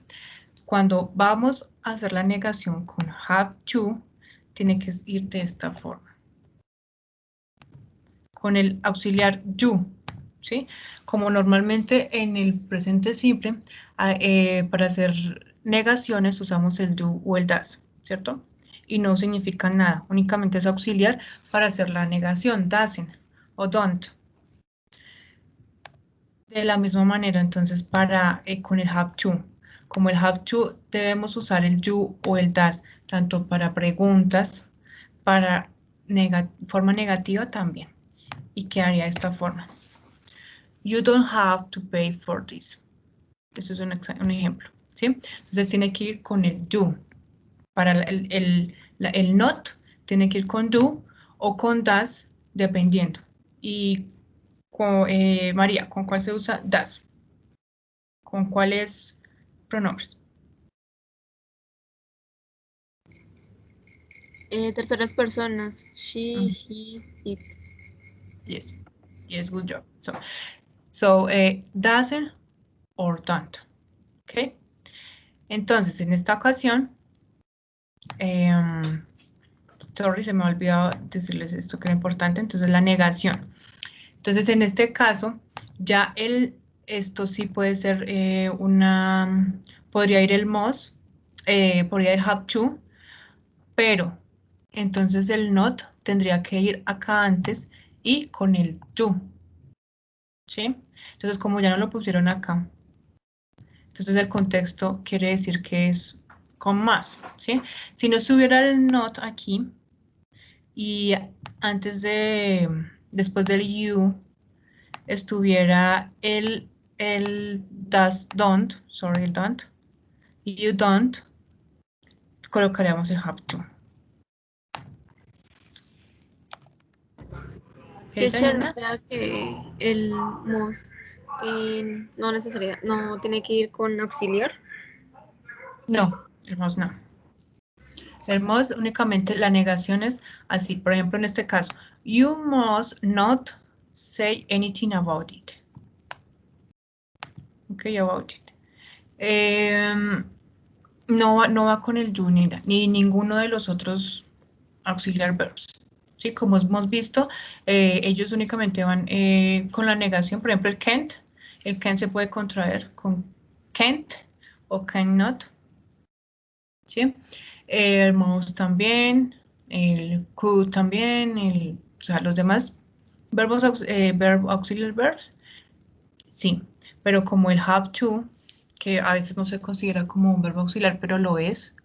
Cuando vamos a hacer la negación con have to, tiene que ir de esta forma. Con el auxiliar you, ¿sí? Como normalmente en el presente simple, para hacer negaciones usamos el do o el does, ¿cierto? Y no significa nada, únicamente es auxiliar para hacer la negación, doesn't o don't. De la misma manera, entonces, con el have to. Como el have to, debemos usar el you o el does, tanto para preguntas, para forma negativa también. Y quedaría de esta forma. You don't have to pay for this. Eso es un ejemplo, ¿sí? Entonces tiene que ir con el do. Para el not, tiene que ir con do o con does, dependiendo. Y María, ¿con cuál se usa does? ¿Con cuáles pronombres? Terceras personas. She, he, it. Yes, good job. So doesn't or don't. ¿Ok? Entonces, en esta ocasión, sorry, se me ha olvidado decirles esto que era importante, entonces la negación. Entonces, en este caso, ya esto sí puede ser podría ir el must, podría ir have to, pero entonces el not tendría que ir acá antes y con el to, ¿sí? Entonces, como ya no lo pusieron acá, entonces el contexto quiere decir que es con más, ¿sí? Si no estuviera el not aquí y después del you, estuviera el does, don't, sorry, el don't, you don't, colocaríamos el have to. Okay, Teacher, o Diana? sea que el must no tiene que ir con auxiliar. No, el must no. El must únicamente la negación es así. Por ejemplo, en este caso, you must not say anything about it. Ok, about it. No va con el you ni ninguno de los otros auxiliar verbs. ¿Sí? Como hemos visto, ellos únicamente van con la negación. Por ejemplo, el can't se puede contraer con can't o cannot. ¿Sí? El must también, el could también, o sea, los demás verbos, auxiliary verbs, sí, pero como el have to, que a veces no se considera como un verbo auxiliar, pero lo es,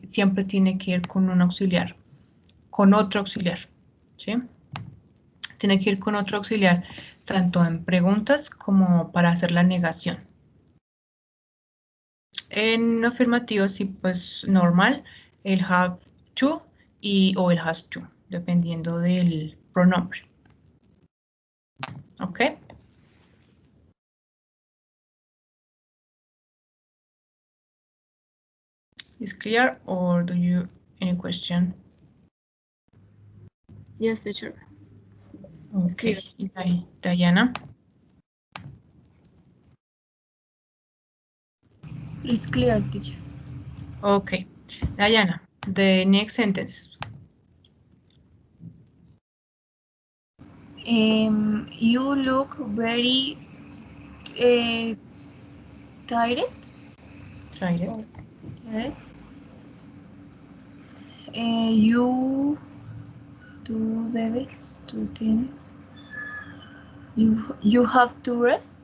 siempre tiene que ir con un auxiliar, con otro auxiliar, ¿sí? Tiene que ir con otro auxiliar, tanto en preguntas como para hacer la negación. En afirmativo, sí, pues normal, el have to o el has to, dependiendo del pronombre. ¿Ok? Is clear or do you any question? Yes, teacher. Okay, Diana. It's clear, teacher. Okay, Diana, the next sentence. You look very tired. Try it. Tired. You tú tienes. You have to rest.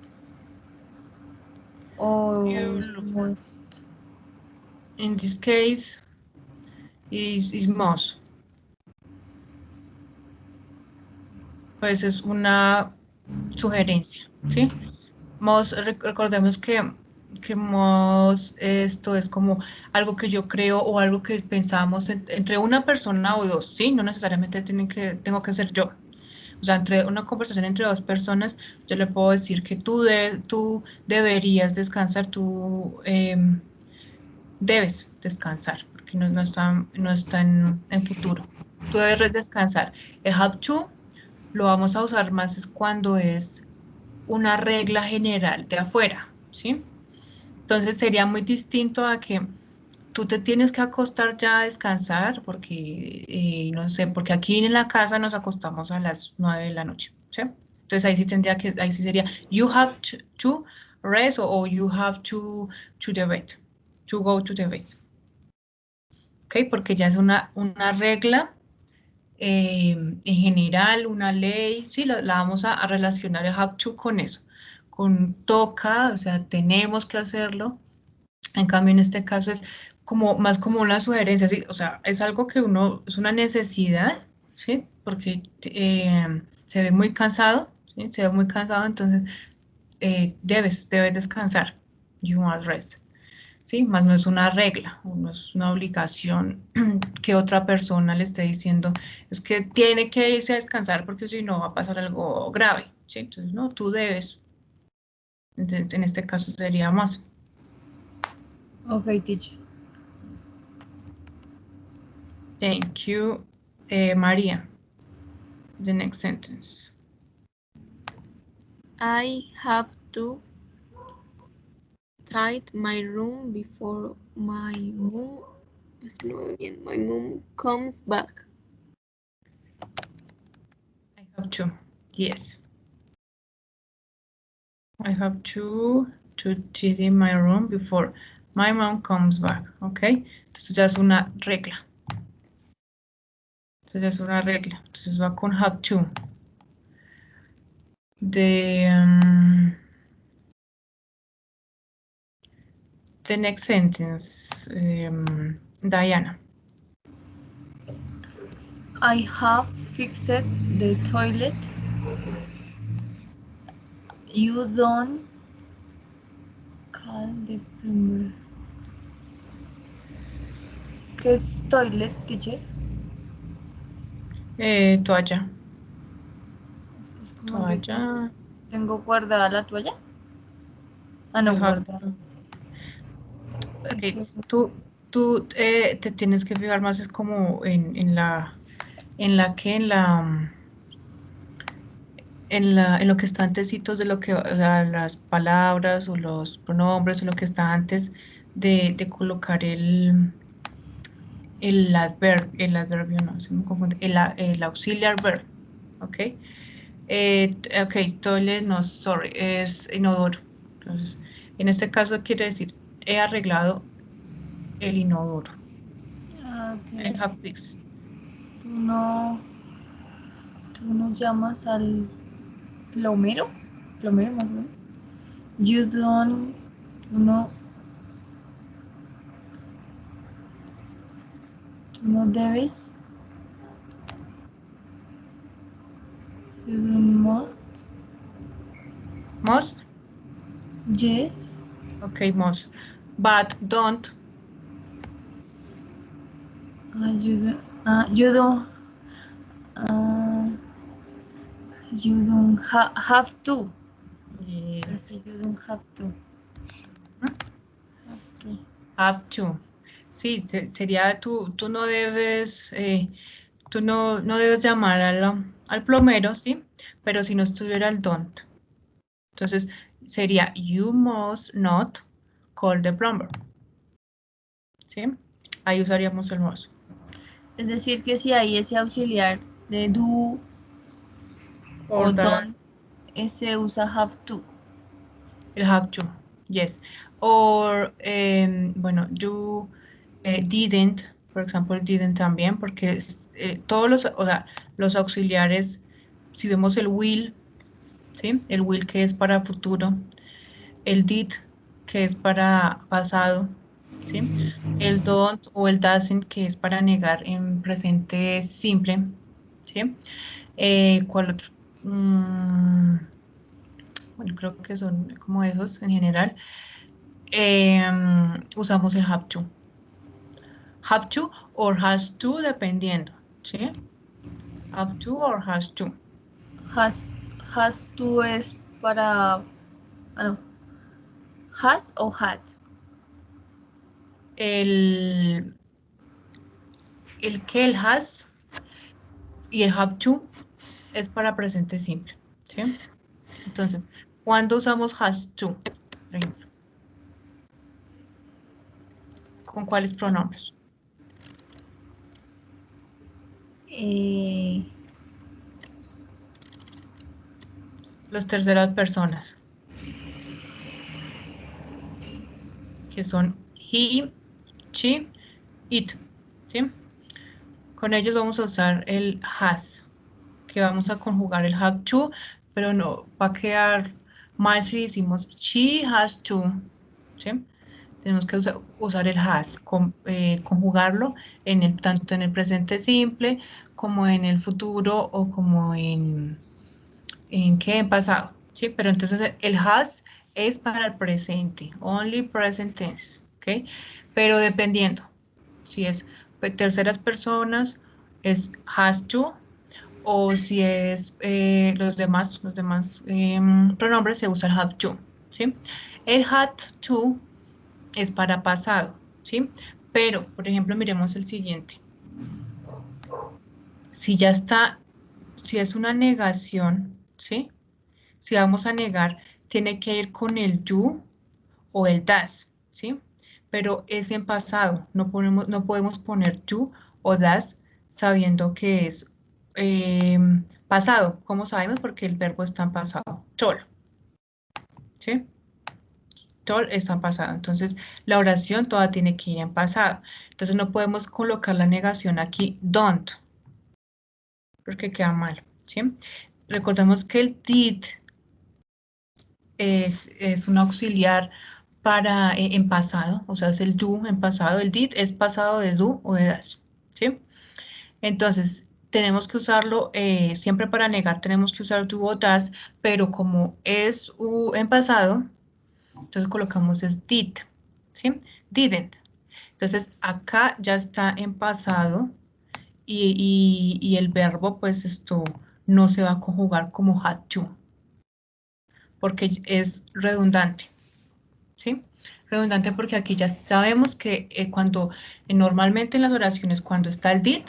Or You look. must. In this case, is must. Pues es una sugerencia, ¿sí? Recordemos que must, esto es como algo que yo creo o algo que pensamos entre una persona o dos, ¿sí? No necesariamente tengo que ser yo. O sea, entre una conversación entre dos personas, yo le puedo decir que tú deberías descansar, tú debes descansar, porque no está en futuro. Tú debes descansar. El have to lo vamos a usar más es cuando es una regla general de afuera, ¿sí? Entonces sería muy distinto a que tú te tienes que acostar ya a descansar, porque, no sé, porque aquí en la casa nos acostamos a las 9 de la noche, ¿sí? Entonces ahí sí sería, you have to rest o you have to the bed, to go to the bed, ¿ok? Porque ya es una regla en general, una ley, sí, la vamos a relacionar el have to con eso, con toca, o sea, tenemos que hacerlo. En cambio, en este caso es como más como una sugerencia, ¿sí? O sea, es algo que es una necesidad, ¿sí? Porque se ve muy cansado, ¿sí? Se ve muy cansado, entonces debes descansar. You must rest, ¿sí? Más no es una regla, no es una obligación que otra persona le esté diciendo, es que tiene que irse a descansar porque si no va a pasar algo grave, ¿sí? Entonces, no, tú debes. Entonces, en este caso sería más. Okay, teacher. Thank you, Maria. The next sentence. I have to tidy my room before my mom comes back. I have to. Yes. I have to tidy my room before My mom comes back, ¿ok? Entonces ya es una regla. Entonces ya es una regla. Entonces va con have to. The next sentence, Diana. I have fixed the toilet. You don't call the plumber. ¿Qué es toilet, teacher? Toalla. Es como que Toalla. tengo guardada la toalla. Ah, no, You have guardada. to- Ok, tú te tienes que fijar más, es como en la en lo que está antecitos de lo que, o sea, las palabras o los pronombres o lo que está antes de colocar el adverbio, no, se me confunde, el auxiliar verb, ¿ok? Ok, toilet, no, sorry, es inodoro. Entonces, en este caso quiere decir, he arreglado el inodoro. Ah, I ok. have fixed. Tú no llamas al plomero más o menos. You don't, tú no debes. You don't must. Must, Yes. ok, must. But don't, You don't. Uh, you don't have to. yes. Yes, you don't have to. ¿Mm? Have to. Have to. Sí, sería tú no debes, tú no debes llamar al plomero, ¿sí? Pero si no estuviera el don't. Entonces sería you must not call the plumber, ¿sí? Ahí usaríamos el must. Es decir, que si hay ese auxiliar de do Or o that, don't, se usa have to. el have to, yes. Or, bueno, you didn't, por ejemplo, didn't también, porque todos o sea, los auxiliares, si vemos el will, ¿sí? El will que es para futuro, el did que es para pasado, ¿sí? El don't o el doesn't que es para negar en presente simple, ¿sí? ¿Cuál otro? Bueno, creo que son como esos en general. Usamos el have to. Have to or has to, dependiendo, ¿sí? Have to or has to. Has to es para. Ah, no. Has o had. El que el has y el have to es para presente simple, ¿sí? Entonces, ¿cuándo usamos has to? Por ejemplo, ¿con cuáles pronombres? Los terceras personas, que son he, she, it, ¿sí? Con ellos vamos a usar el has, que vamos a conjugar el have to, pero no va a quedar mal si decimos she has to, ¿sí? Tenemos que usar el has, conjugarlo tanto en el presente simple como en el futuro o como en qué en pasado, ¿sí? Pero entonces el has es para el presente, only present tense, ¿ok? Pero dependiendo, si es terceras personas, es has to, o si es los demás pronombres, se usa el have to, ¿sí? El had to es para pasado, ¿sí? Pero, por ejemplo, miremos el siguiente. Si ya está, si es una negación, ¿sí? Si vamos a negar, tiene que ir con el you o el das, ¿sí? Pero es en pasado, no podemos poner you o das sabiendo que es pasado. ¿Cómo sabemos? Porque el verbo está en pasado, solo, ¿sí? Todo está en pasado. Entonces, la oración toda tiene que ir en pasado. Entonces, no podemos colocar la negación aquí, don't, porque queda mal, ¿sí? Recordemos que el did es un auxiliar para en pasado, o sea, es el do en pasado. El did es pasado de do o de das, ¿sí? Entonces, tenemos que usarlo siempre para negar, tenemos que usar do o das, pero como es en pasado, entonces colocamos es did, ¿sí? Didn't. Entonces, acá ya está en pasado y el verbo, pues esto no se va a conjugar como had to, porque es redundante, ¿sí? Redundante porque aquí ya sabemos que cuando normalmente en las oraciones cuando está el did,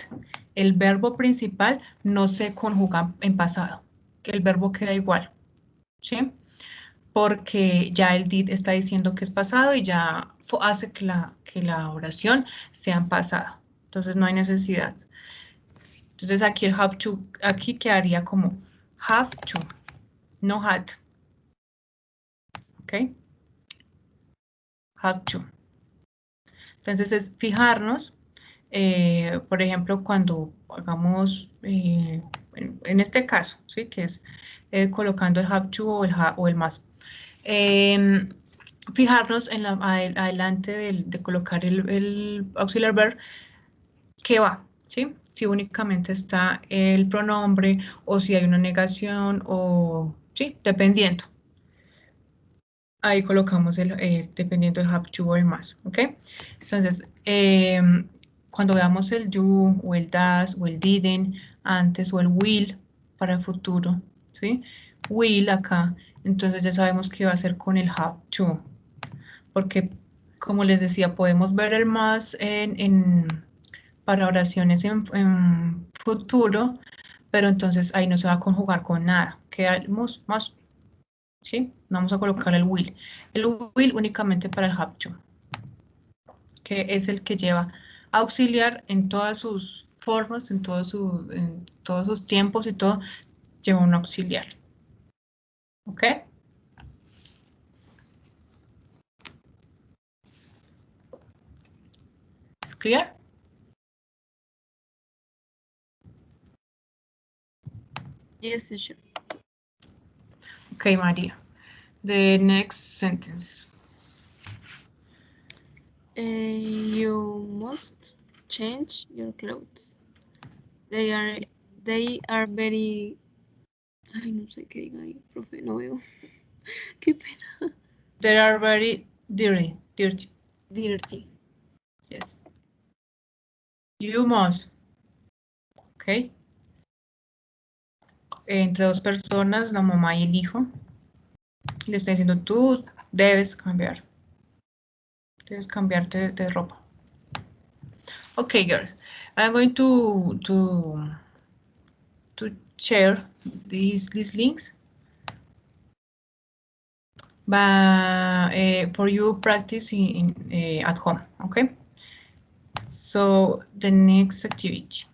el verbo principal no se conjuga en pasado, que el verbo queda igual, ¿sí? Porque ya el did está diciendo que es pasado y ya hace que la oración sea en pasado. Entonces no hay necesidad. Entonces aquí el have to, aquí quedaría como have to, no had. ¿Ok? Have to. Entonces es fijarnos, por ejemplo, cuando hagamos, en este caso, ¿sí? Que es colocando el have to o el más. Fijarnos en adelante de colocar el auxiliar verb que va, ¿sí? Si únicamente está el pronombre o si hay una negación o, sí, dependiendo. Ahí colocamos dependiendo del have to o el más, ¿ok? Entonces, cuando veamos el do o el does o el didn't antes o el will para el futuro, ¿sí? Will acá, entonces ya sabemos que va a ser con el have to, porque como les decía, podemos ver el más para oraciones en futuro, pero entonces ahí no se va a conjugar con nada, quedamos más, ¿sí? Vamos a colocar el will. El will únicamente para el have to, que es el que lleva auxiliar en todas sus formas, en todos sus tiempos y todo, lleva un auxiliar. ¿Ok? ¿Es clear? Yes, teacher. Okay, Maria. The next sentence. You must change your clothes. They are very... Ay, no sé qué diga ahí, profe, no veo. Qué pena. They are very dirty. Dirty. Yes. You must. Ok. Entre dos personas, la mamá y el hijo, le está diciendo, tú debes cambiar. Debes cambiarte de ropa. Okay, girls. I'm going to share these links for you practice at home. Okay. So the next activity.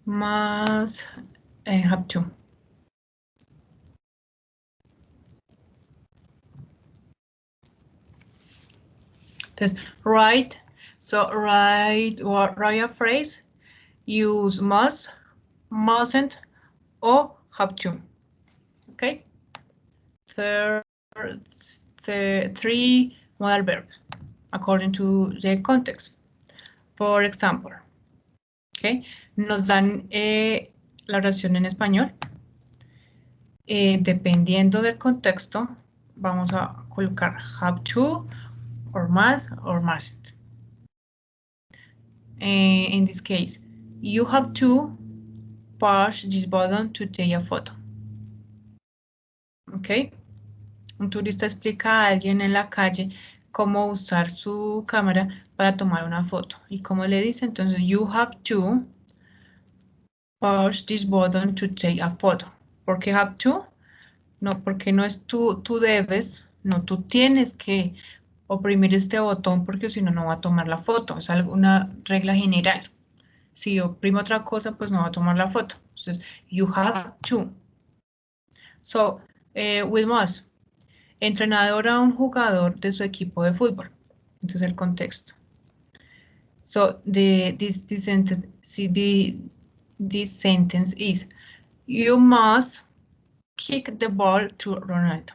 Must have to. Entonces, write. So write a phrase. Use must, mustn't, or have to. Okay. Three modal verbs according to the context. For example, okay, nos dan la oración en español. Dependiendo del contexto, vamos a colocar have to, or must, or mustn't. In this case, you have to push this button to take a photo. Ok. Un turista explica a alguien en la calle cómo usar su cámara para tomar una foto. ¿Y cómo le dice? Entonces, you have to push this button to take a photo. ¿Por qué have to? No, porque no es tú debes, no, tú tienes que oprimir este botón porque si no, no va a tomar la foto. Es una regla general. Si oprimo otra cosa, pues no va a tomar la foto. Entonces, you have to. So, we must. Entrenador a un jugador de su equipo de fútbol. Entonces, el contexto. So, this sentence is, you must kick the ball to Ronaldo.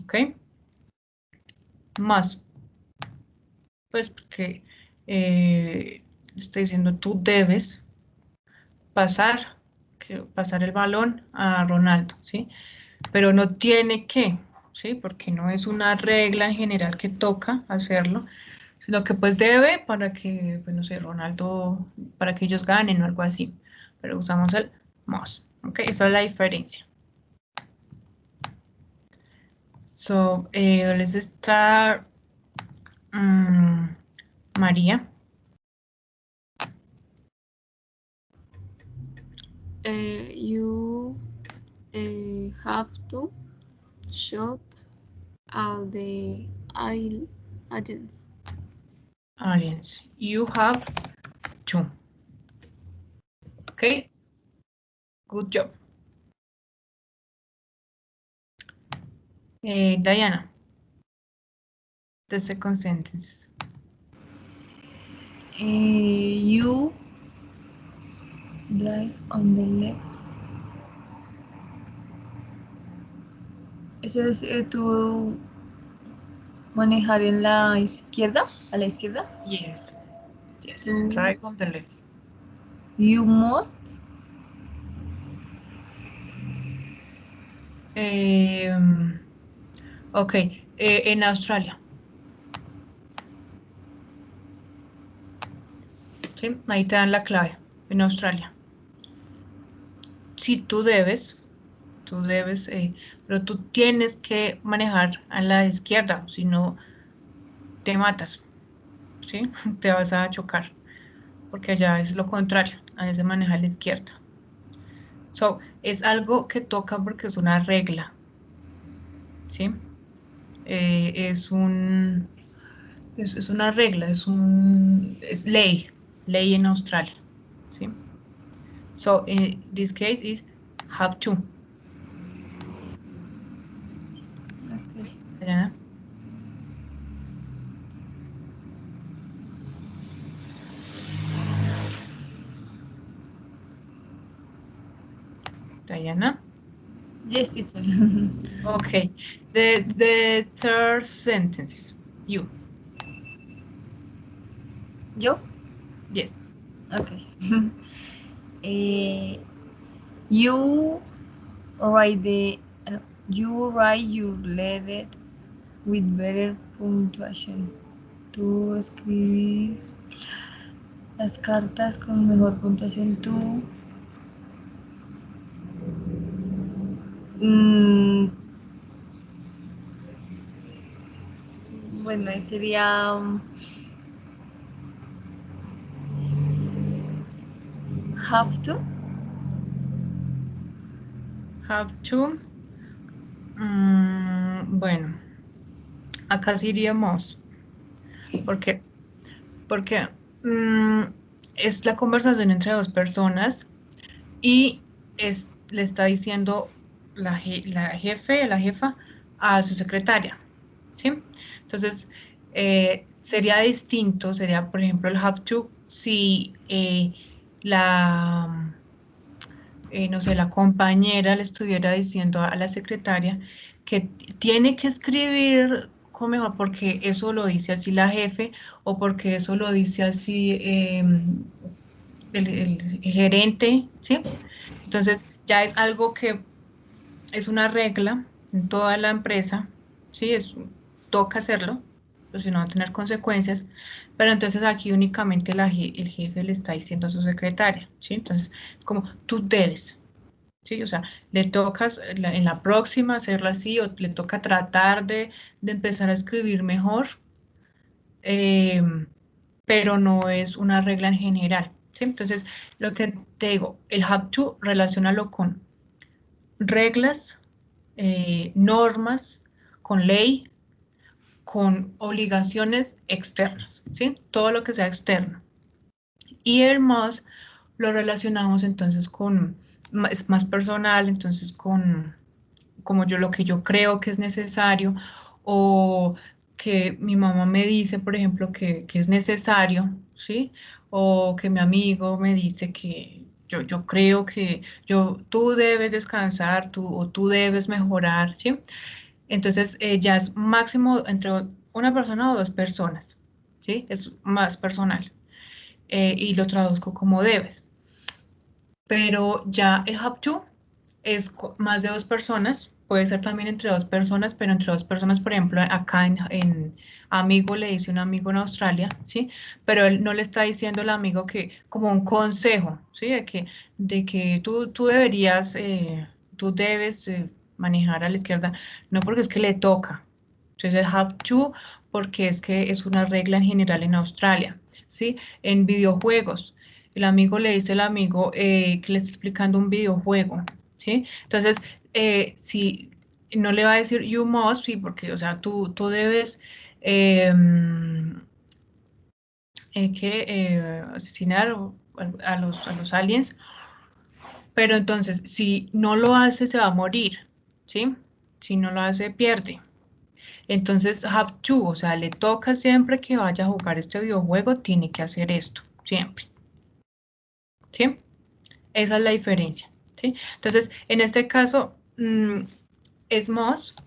¿Ok? Must. Pues porque estoy diciendo tú debes pasar el balón a Ronaldo, ¿sí? Pero no tiene que, ¿sí? Porque no es una regla en general que toca hacerlo, sino que pues debe para que, pues no sé, Ronaldo, para que ellos ganen o algo así. Pero usamos el must, ¿ok? Esa es la diferencia. So, let's start. María. You have to shoot all the agents. Aliens. You have to. Okay. Good job. Diana. The second sentence. You drive on the left. Eso es tú manejar en la izquierda, a la izquierda. Yes. Yes. Mm. Drive on the left. You must. Ok. En Australia. ¿Sí? Ahí te dan la clave. En Australia. Si tú debes, pero tú tienes que manejar a la izquierda, si no te matas, ¿sí? Te vas a chocar, porque allá es lo contrario, allá se maneja a la izquierda. So, es algo que toca porque es una regla, ¿sí? Es una regla, es ley en Australia, ¿sí? So, in this case is have to. Okay. Diana. Diana. Yes, teacher. Okay. The third sentence. You. Yo. Yes. Okay. You write your letters with better punctuation. Tú escribir las cartas con mejor puntuación. Tú bueno, ahí sería have to. Have to. Bueno, acá sí iríamos. ¿Por qué? Porque es la conversación entre dos personas y le está diciendo la jefa a su secretaria, ¿sí? Entonces, sería distinto, sería, por ejemplo, el have to si no sé, la compañera le estuviera diciendo a la secretaria que tiene que escribir con mejor porque eso lo dice así la jefe o porque eso lo dice así el gerente, ¿sí? Entonces ya es algo que es una regla en toda la empresa, ¿sí? Toca hacerlo, pues si no va a tener consecuencias, pero entonces aquí únicamente el jefe le está diciendo a su secretaria, ¿sí? Entonces, como tú debes, ¿sí? O sea, le tocas en la próxima hacerlo así o le toca tratar de empezar a escribir mejor, pero no es una regla en general, ¿sí? Entonces, lo que te digo, el have to, relaciónalo con reglas, normas, con ley, con obligaciones externas, ¿sí? Todo lo que sea externo. Y el must lo relacionamos entonces con, es más personal, entonces con como yo lo que yo creo que es necesario o que mi mamá me dice, por ejemplo, que es necesario, ¿sí? O que mi amigo me dice que yo creo que tú debes descansar, o tú debes mejorar, ¿sí? Entonces ya es máximo entre una persona o dos personas, ¿sí? Es más personal y lo traduzco como debes. Pero ya el have to es más de dos personas, puede ser también entre dos personas, pero entre dos personas, por ejemplo, acá en amigo le dice un amigo en Australia, ¿sí? Pero él no le está diciendo al amigo que, como un consejo, ¿sí? De que tú deberías, tú debes manejar a la izquierda, no porque es que le toca. Entonces el have to, porque es que es una regla en general en Australia, ¿sí? En videojuegos, el amigo le dice al amigo que le está explicando un videojuego, ¿sí? Entonces, si no le va a decir you must, sí, porque, o sea, tú debes asesinar a los aliens, pero entonces, si no lo hace, se va a morir, ¿sí? Si no lo hace, pierde. Entonces, have to, o sea, le toca siempre que vaya a jugar este videojuego, tiene que hacer esto, siempre, ¿sí? Esa es la diferencia, ¿sí? Entonces, en este caso, es must,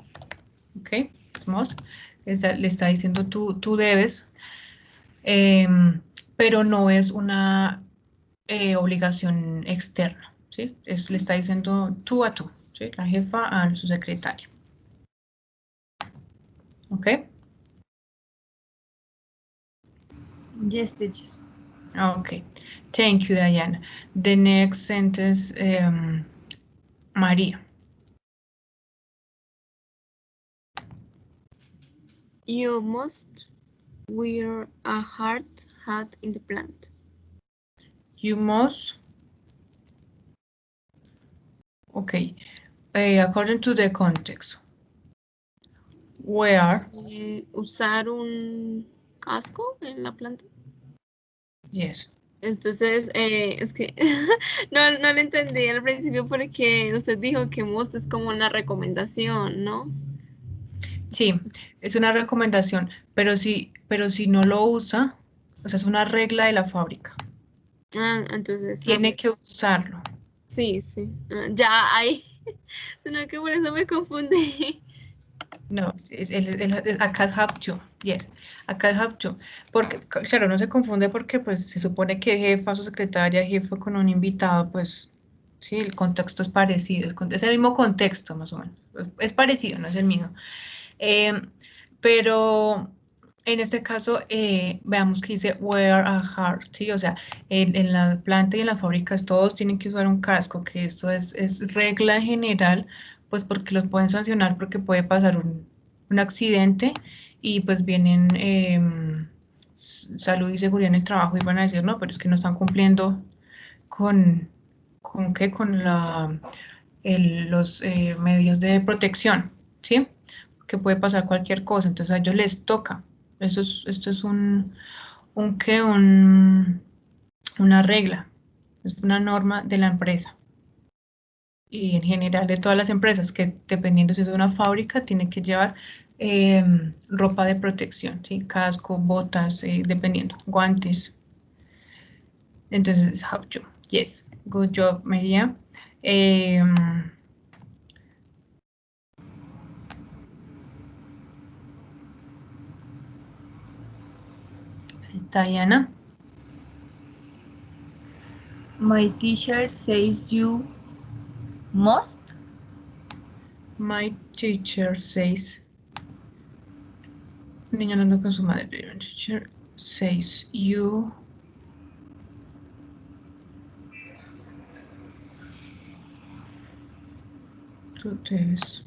¿ok? Es must, le está diciendo tú debes, pero no es una obligación externa, ¿sí? Le está diciendo tú a tú, ¿sí? La jefa a su secretario, ¿ok? Yes, teacher. Okay, thank you, Diana. The next sentence, Maria. You must wear a hard hat in the plant. You must, okay, according to the context, wear, Usar un casco en la planta. yes. Entonces, es que no lo entendí al principio porque usted dijo que must es como una recomendación, ¿no? Sí, es una recomendación, pero si no lo usa, o sea, es una regla de la fábrica. Entonces, Tiene que usarlo. sí. Ya hay, sino que por eso me confundí. No, acá es have to, yes, acá es have to, porque, claro, no se confunde porque, pues, se supone que jefa, su secretaria, jefe con un invitado, pues, sí, el contexto es parecido, es el mismo contexto, más o menos, es parecido, no es el mismo. Pero en este caso, veamos que dice wear a hat, ¿sí? O sea, en la planta y en las fábricas todos tienen que usar un casco, que esto es regla en general, pues porque los pueden sancionar porque puede pasar un accidente y pues vienen salud y seguridad en el trabajo y van a decir, no, pero es que no están cumpliendo con, ¿qué? Con los medios de protección, ¿sí? Que puede pasar cualquier cosa, entonces a ellos les toca. Esto es una regla, es una norma de la empresa y en general de todas las empresas que dependiendo si es una fábrica tiene que llevar ropa de protección, ¿sí? Casco, botas, dependiendo, guantes. Entonces, how to. Yes, good job, María. Diana. My teacher says you must. My teacher says. Niño hablando con su madre. My teacher says you. Tú debes.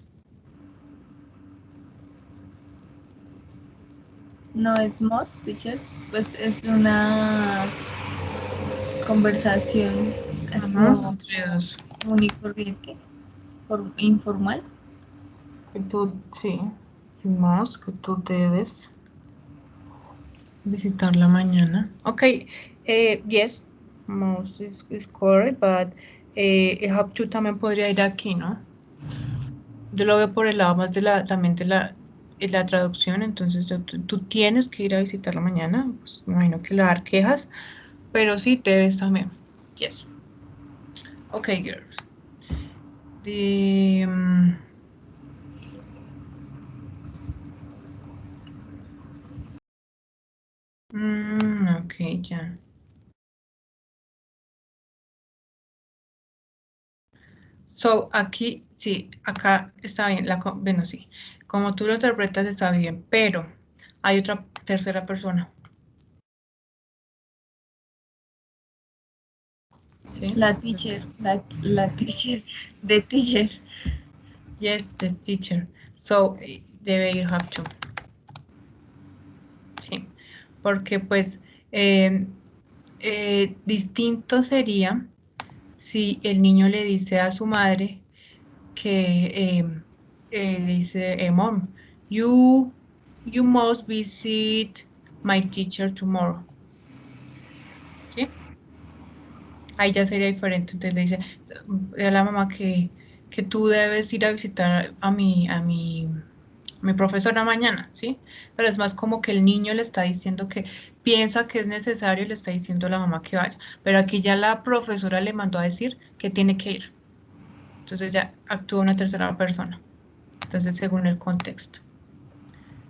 No es must, teacher. Pues es una conversación, es como Entre dos. común y corriente, informal. Que tú, sí. Must, que tú debes visitarla mañana. Okay, yes, must is correct, but el have to también podría ir aquí, ¿no? Yo lo veo por el lado más de también de la traducción, entonces tú tienes que ir a visitarla mañana, pues me imagino que le dar quejas, pero sí debes también. Yes. Okay, girls. The ok, ya. So, aquí, sí, acá está bien, bueno, sí, como tú lo interpretas está bien, pero hay otra tercera persona. ¿Sí? La teacher, la teacher, the teacher. Yes, the teacher. So, debe ir have to. Sí, porque pues distinto sería si el niño le dice a su madre que le dice, Mom, you must visit my teacher tomorrow. ¿Sí? Ahí ya sería diferente. Entonces le dice a la mamá que tú debes ir a visitar a mi profesora mañana, ¿sí? Pero es más como que el niño le está diciendo que piensa que es necesario y le está diciendo a la mamá que vaya. Pero aquí ya la profesora le mandó a decir que tiene que ir. Entonces ya actúa una tercera persona. Entonces, según el contexto.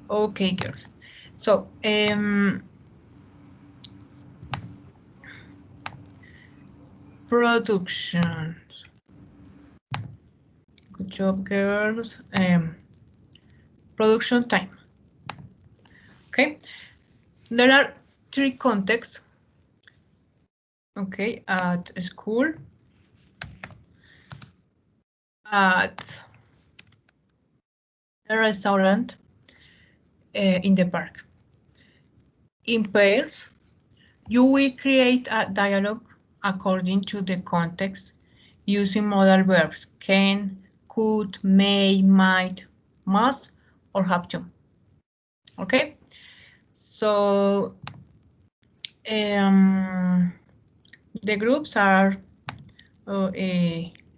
Okay, girls. So, production. Good job, girls. Production time. Okay. There are three contexts. Okay, at school, at the restaurant, in the park. In pairs, you will create a dialogue according to the context using modal verbs can, could, may, might, must, or have to. Okay? So the groups are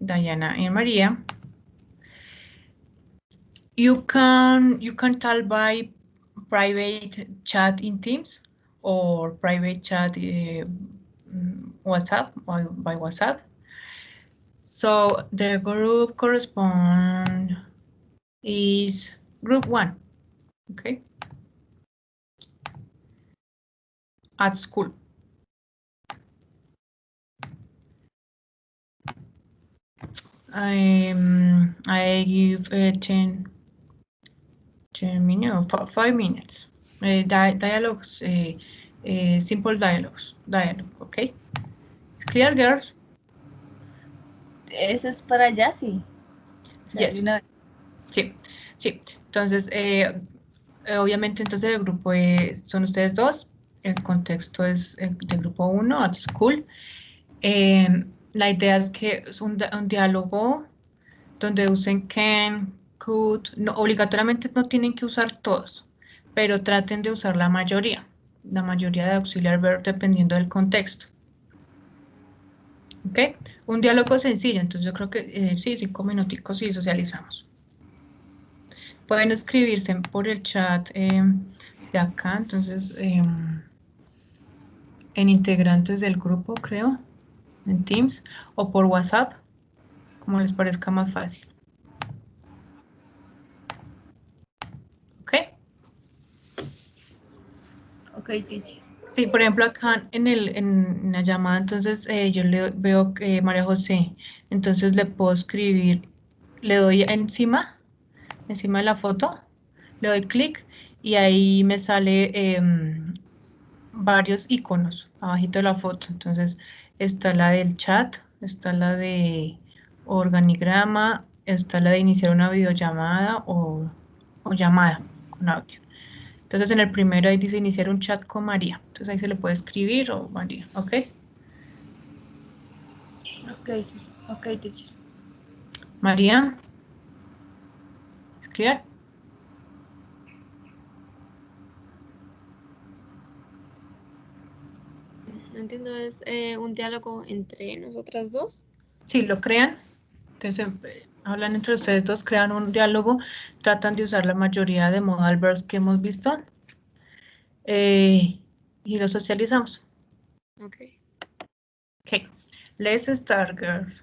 Diana and Maria. You can tell by private chat in Teams or private chat WhatsApp by WhatsApp. So the group correspond is group 1, okay? At school. I give 10 minutes, 5 minutes. Dialogues, simple dialogue, okay? Clear, girls? Eso es para allá, sí. O sea, Yes. Sí, sí. Entonces, obviamente, entonces el grupo son ustedes dos. El contexto es del grupo 1, at school. La idea es que es un diálogo donde usen can, could. No, obligatoriamente no tienen que usar todos, pero traten de usar la mayoría de auxiliar verb dependiendo del contexto. ¿Ok? Un diálogo sencillo, entonces yo creo que sí, 5 minuticos y socializamos. Pueden escribirse por el chat de acá, entonces en integrantes del grupo, creo, en Teams, o por WhatsApp, como les parezca más fácil. ¿Ok? Ok, teacher. Sí, por ejemplo, acá en la llamada, entonces yo le veo que María José, entonces le puedo escribir, le doy encima de la foto, le doy clic y ahí me sale varios iconos abajito de la foto. Entonces está la del chat, está la de organigrama, está la de iniciar una videollamada o llamada con audio. Entonces en el primero ahí dice iniciar un chat con María. Entonces ahí se le puede escribir o María, ¿ok? Ok, teacher. María, ¿es clear? entiendo, es un diálogo entre nosotras dos. Sí, lo crean. Entonces hablan entre ustedes dos, crean un diálogo, tratan de usar la mayoría de modal verbs que hemos visto y lo socializamos. Okay. Okay, let's start, girls.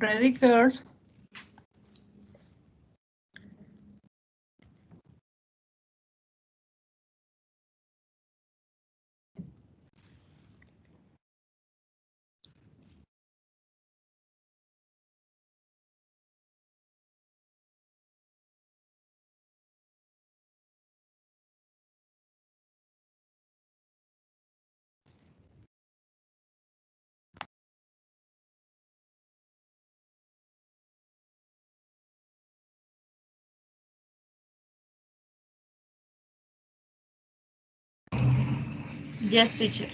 Ready, girls? Yes, teacher.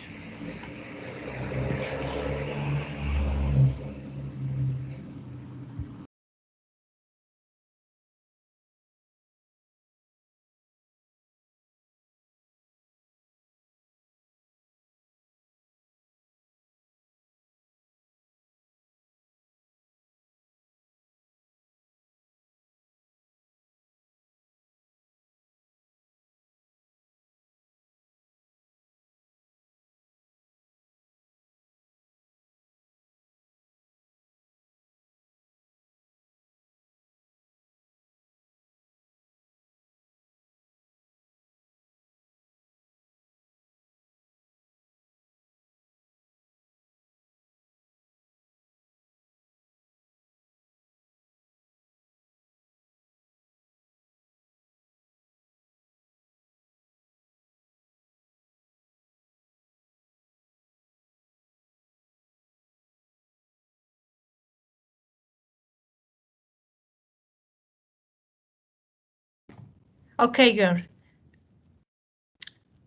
Okay, girl.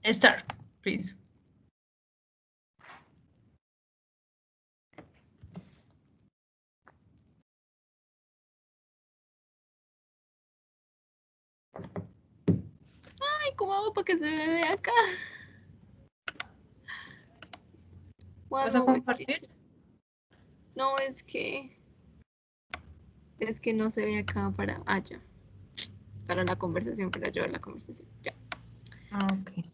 Start, please. Ay, ¿cómo hago para que se vea de acá? ¿Vas a compartir? No, es que no se ve acá para allá. Para la conversación, para yo ver la conversación. Ya. Okay.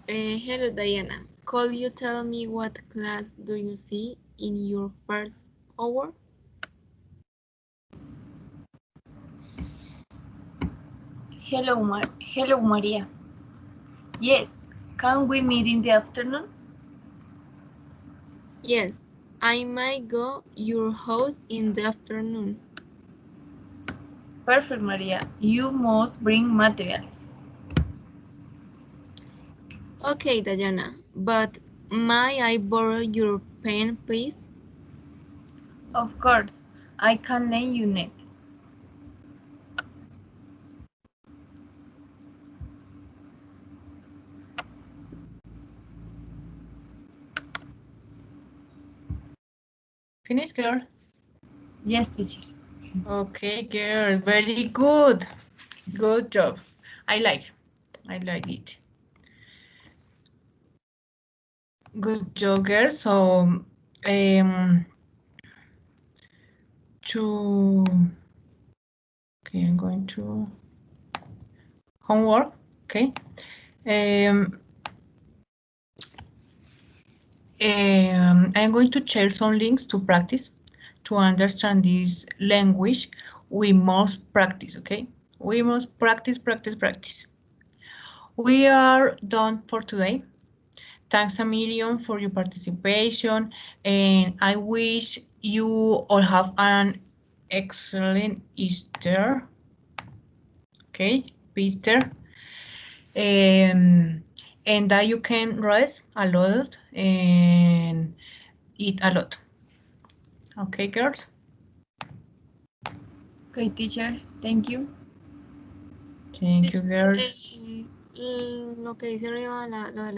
Hello, Diana. Could you tell me what class do you see in your first hour? Hello, Maria. Yes. Can we meet in the afternoon? Yes, I might go your house in the afternoon. Perfect, Maria. You must bring materials. Okay, Diana, but may I borrow your pen, please? Of course. I can lend you net. Finish, girl? Yes, teacher. Okay, girl. Very good. Good job. I like it. Good job, girl. So, okay, I'm going to homework. Okay. I'm going to share some links to practice. To understand this language, we must practice, okay? We must practice, practice, practice. We are done for today. Thanks a million for your participation, and I wish you all have an excellent Easter. Okay, Easter. And that you can rest a lot and eat a lot. Okay, girls? Okay, teacher. Thank you. Thank you, girls. Lo que dice arriba, lo de la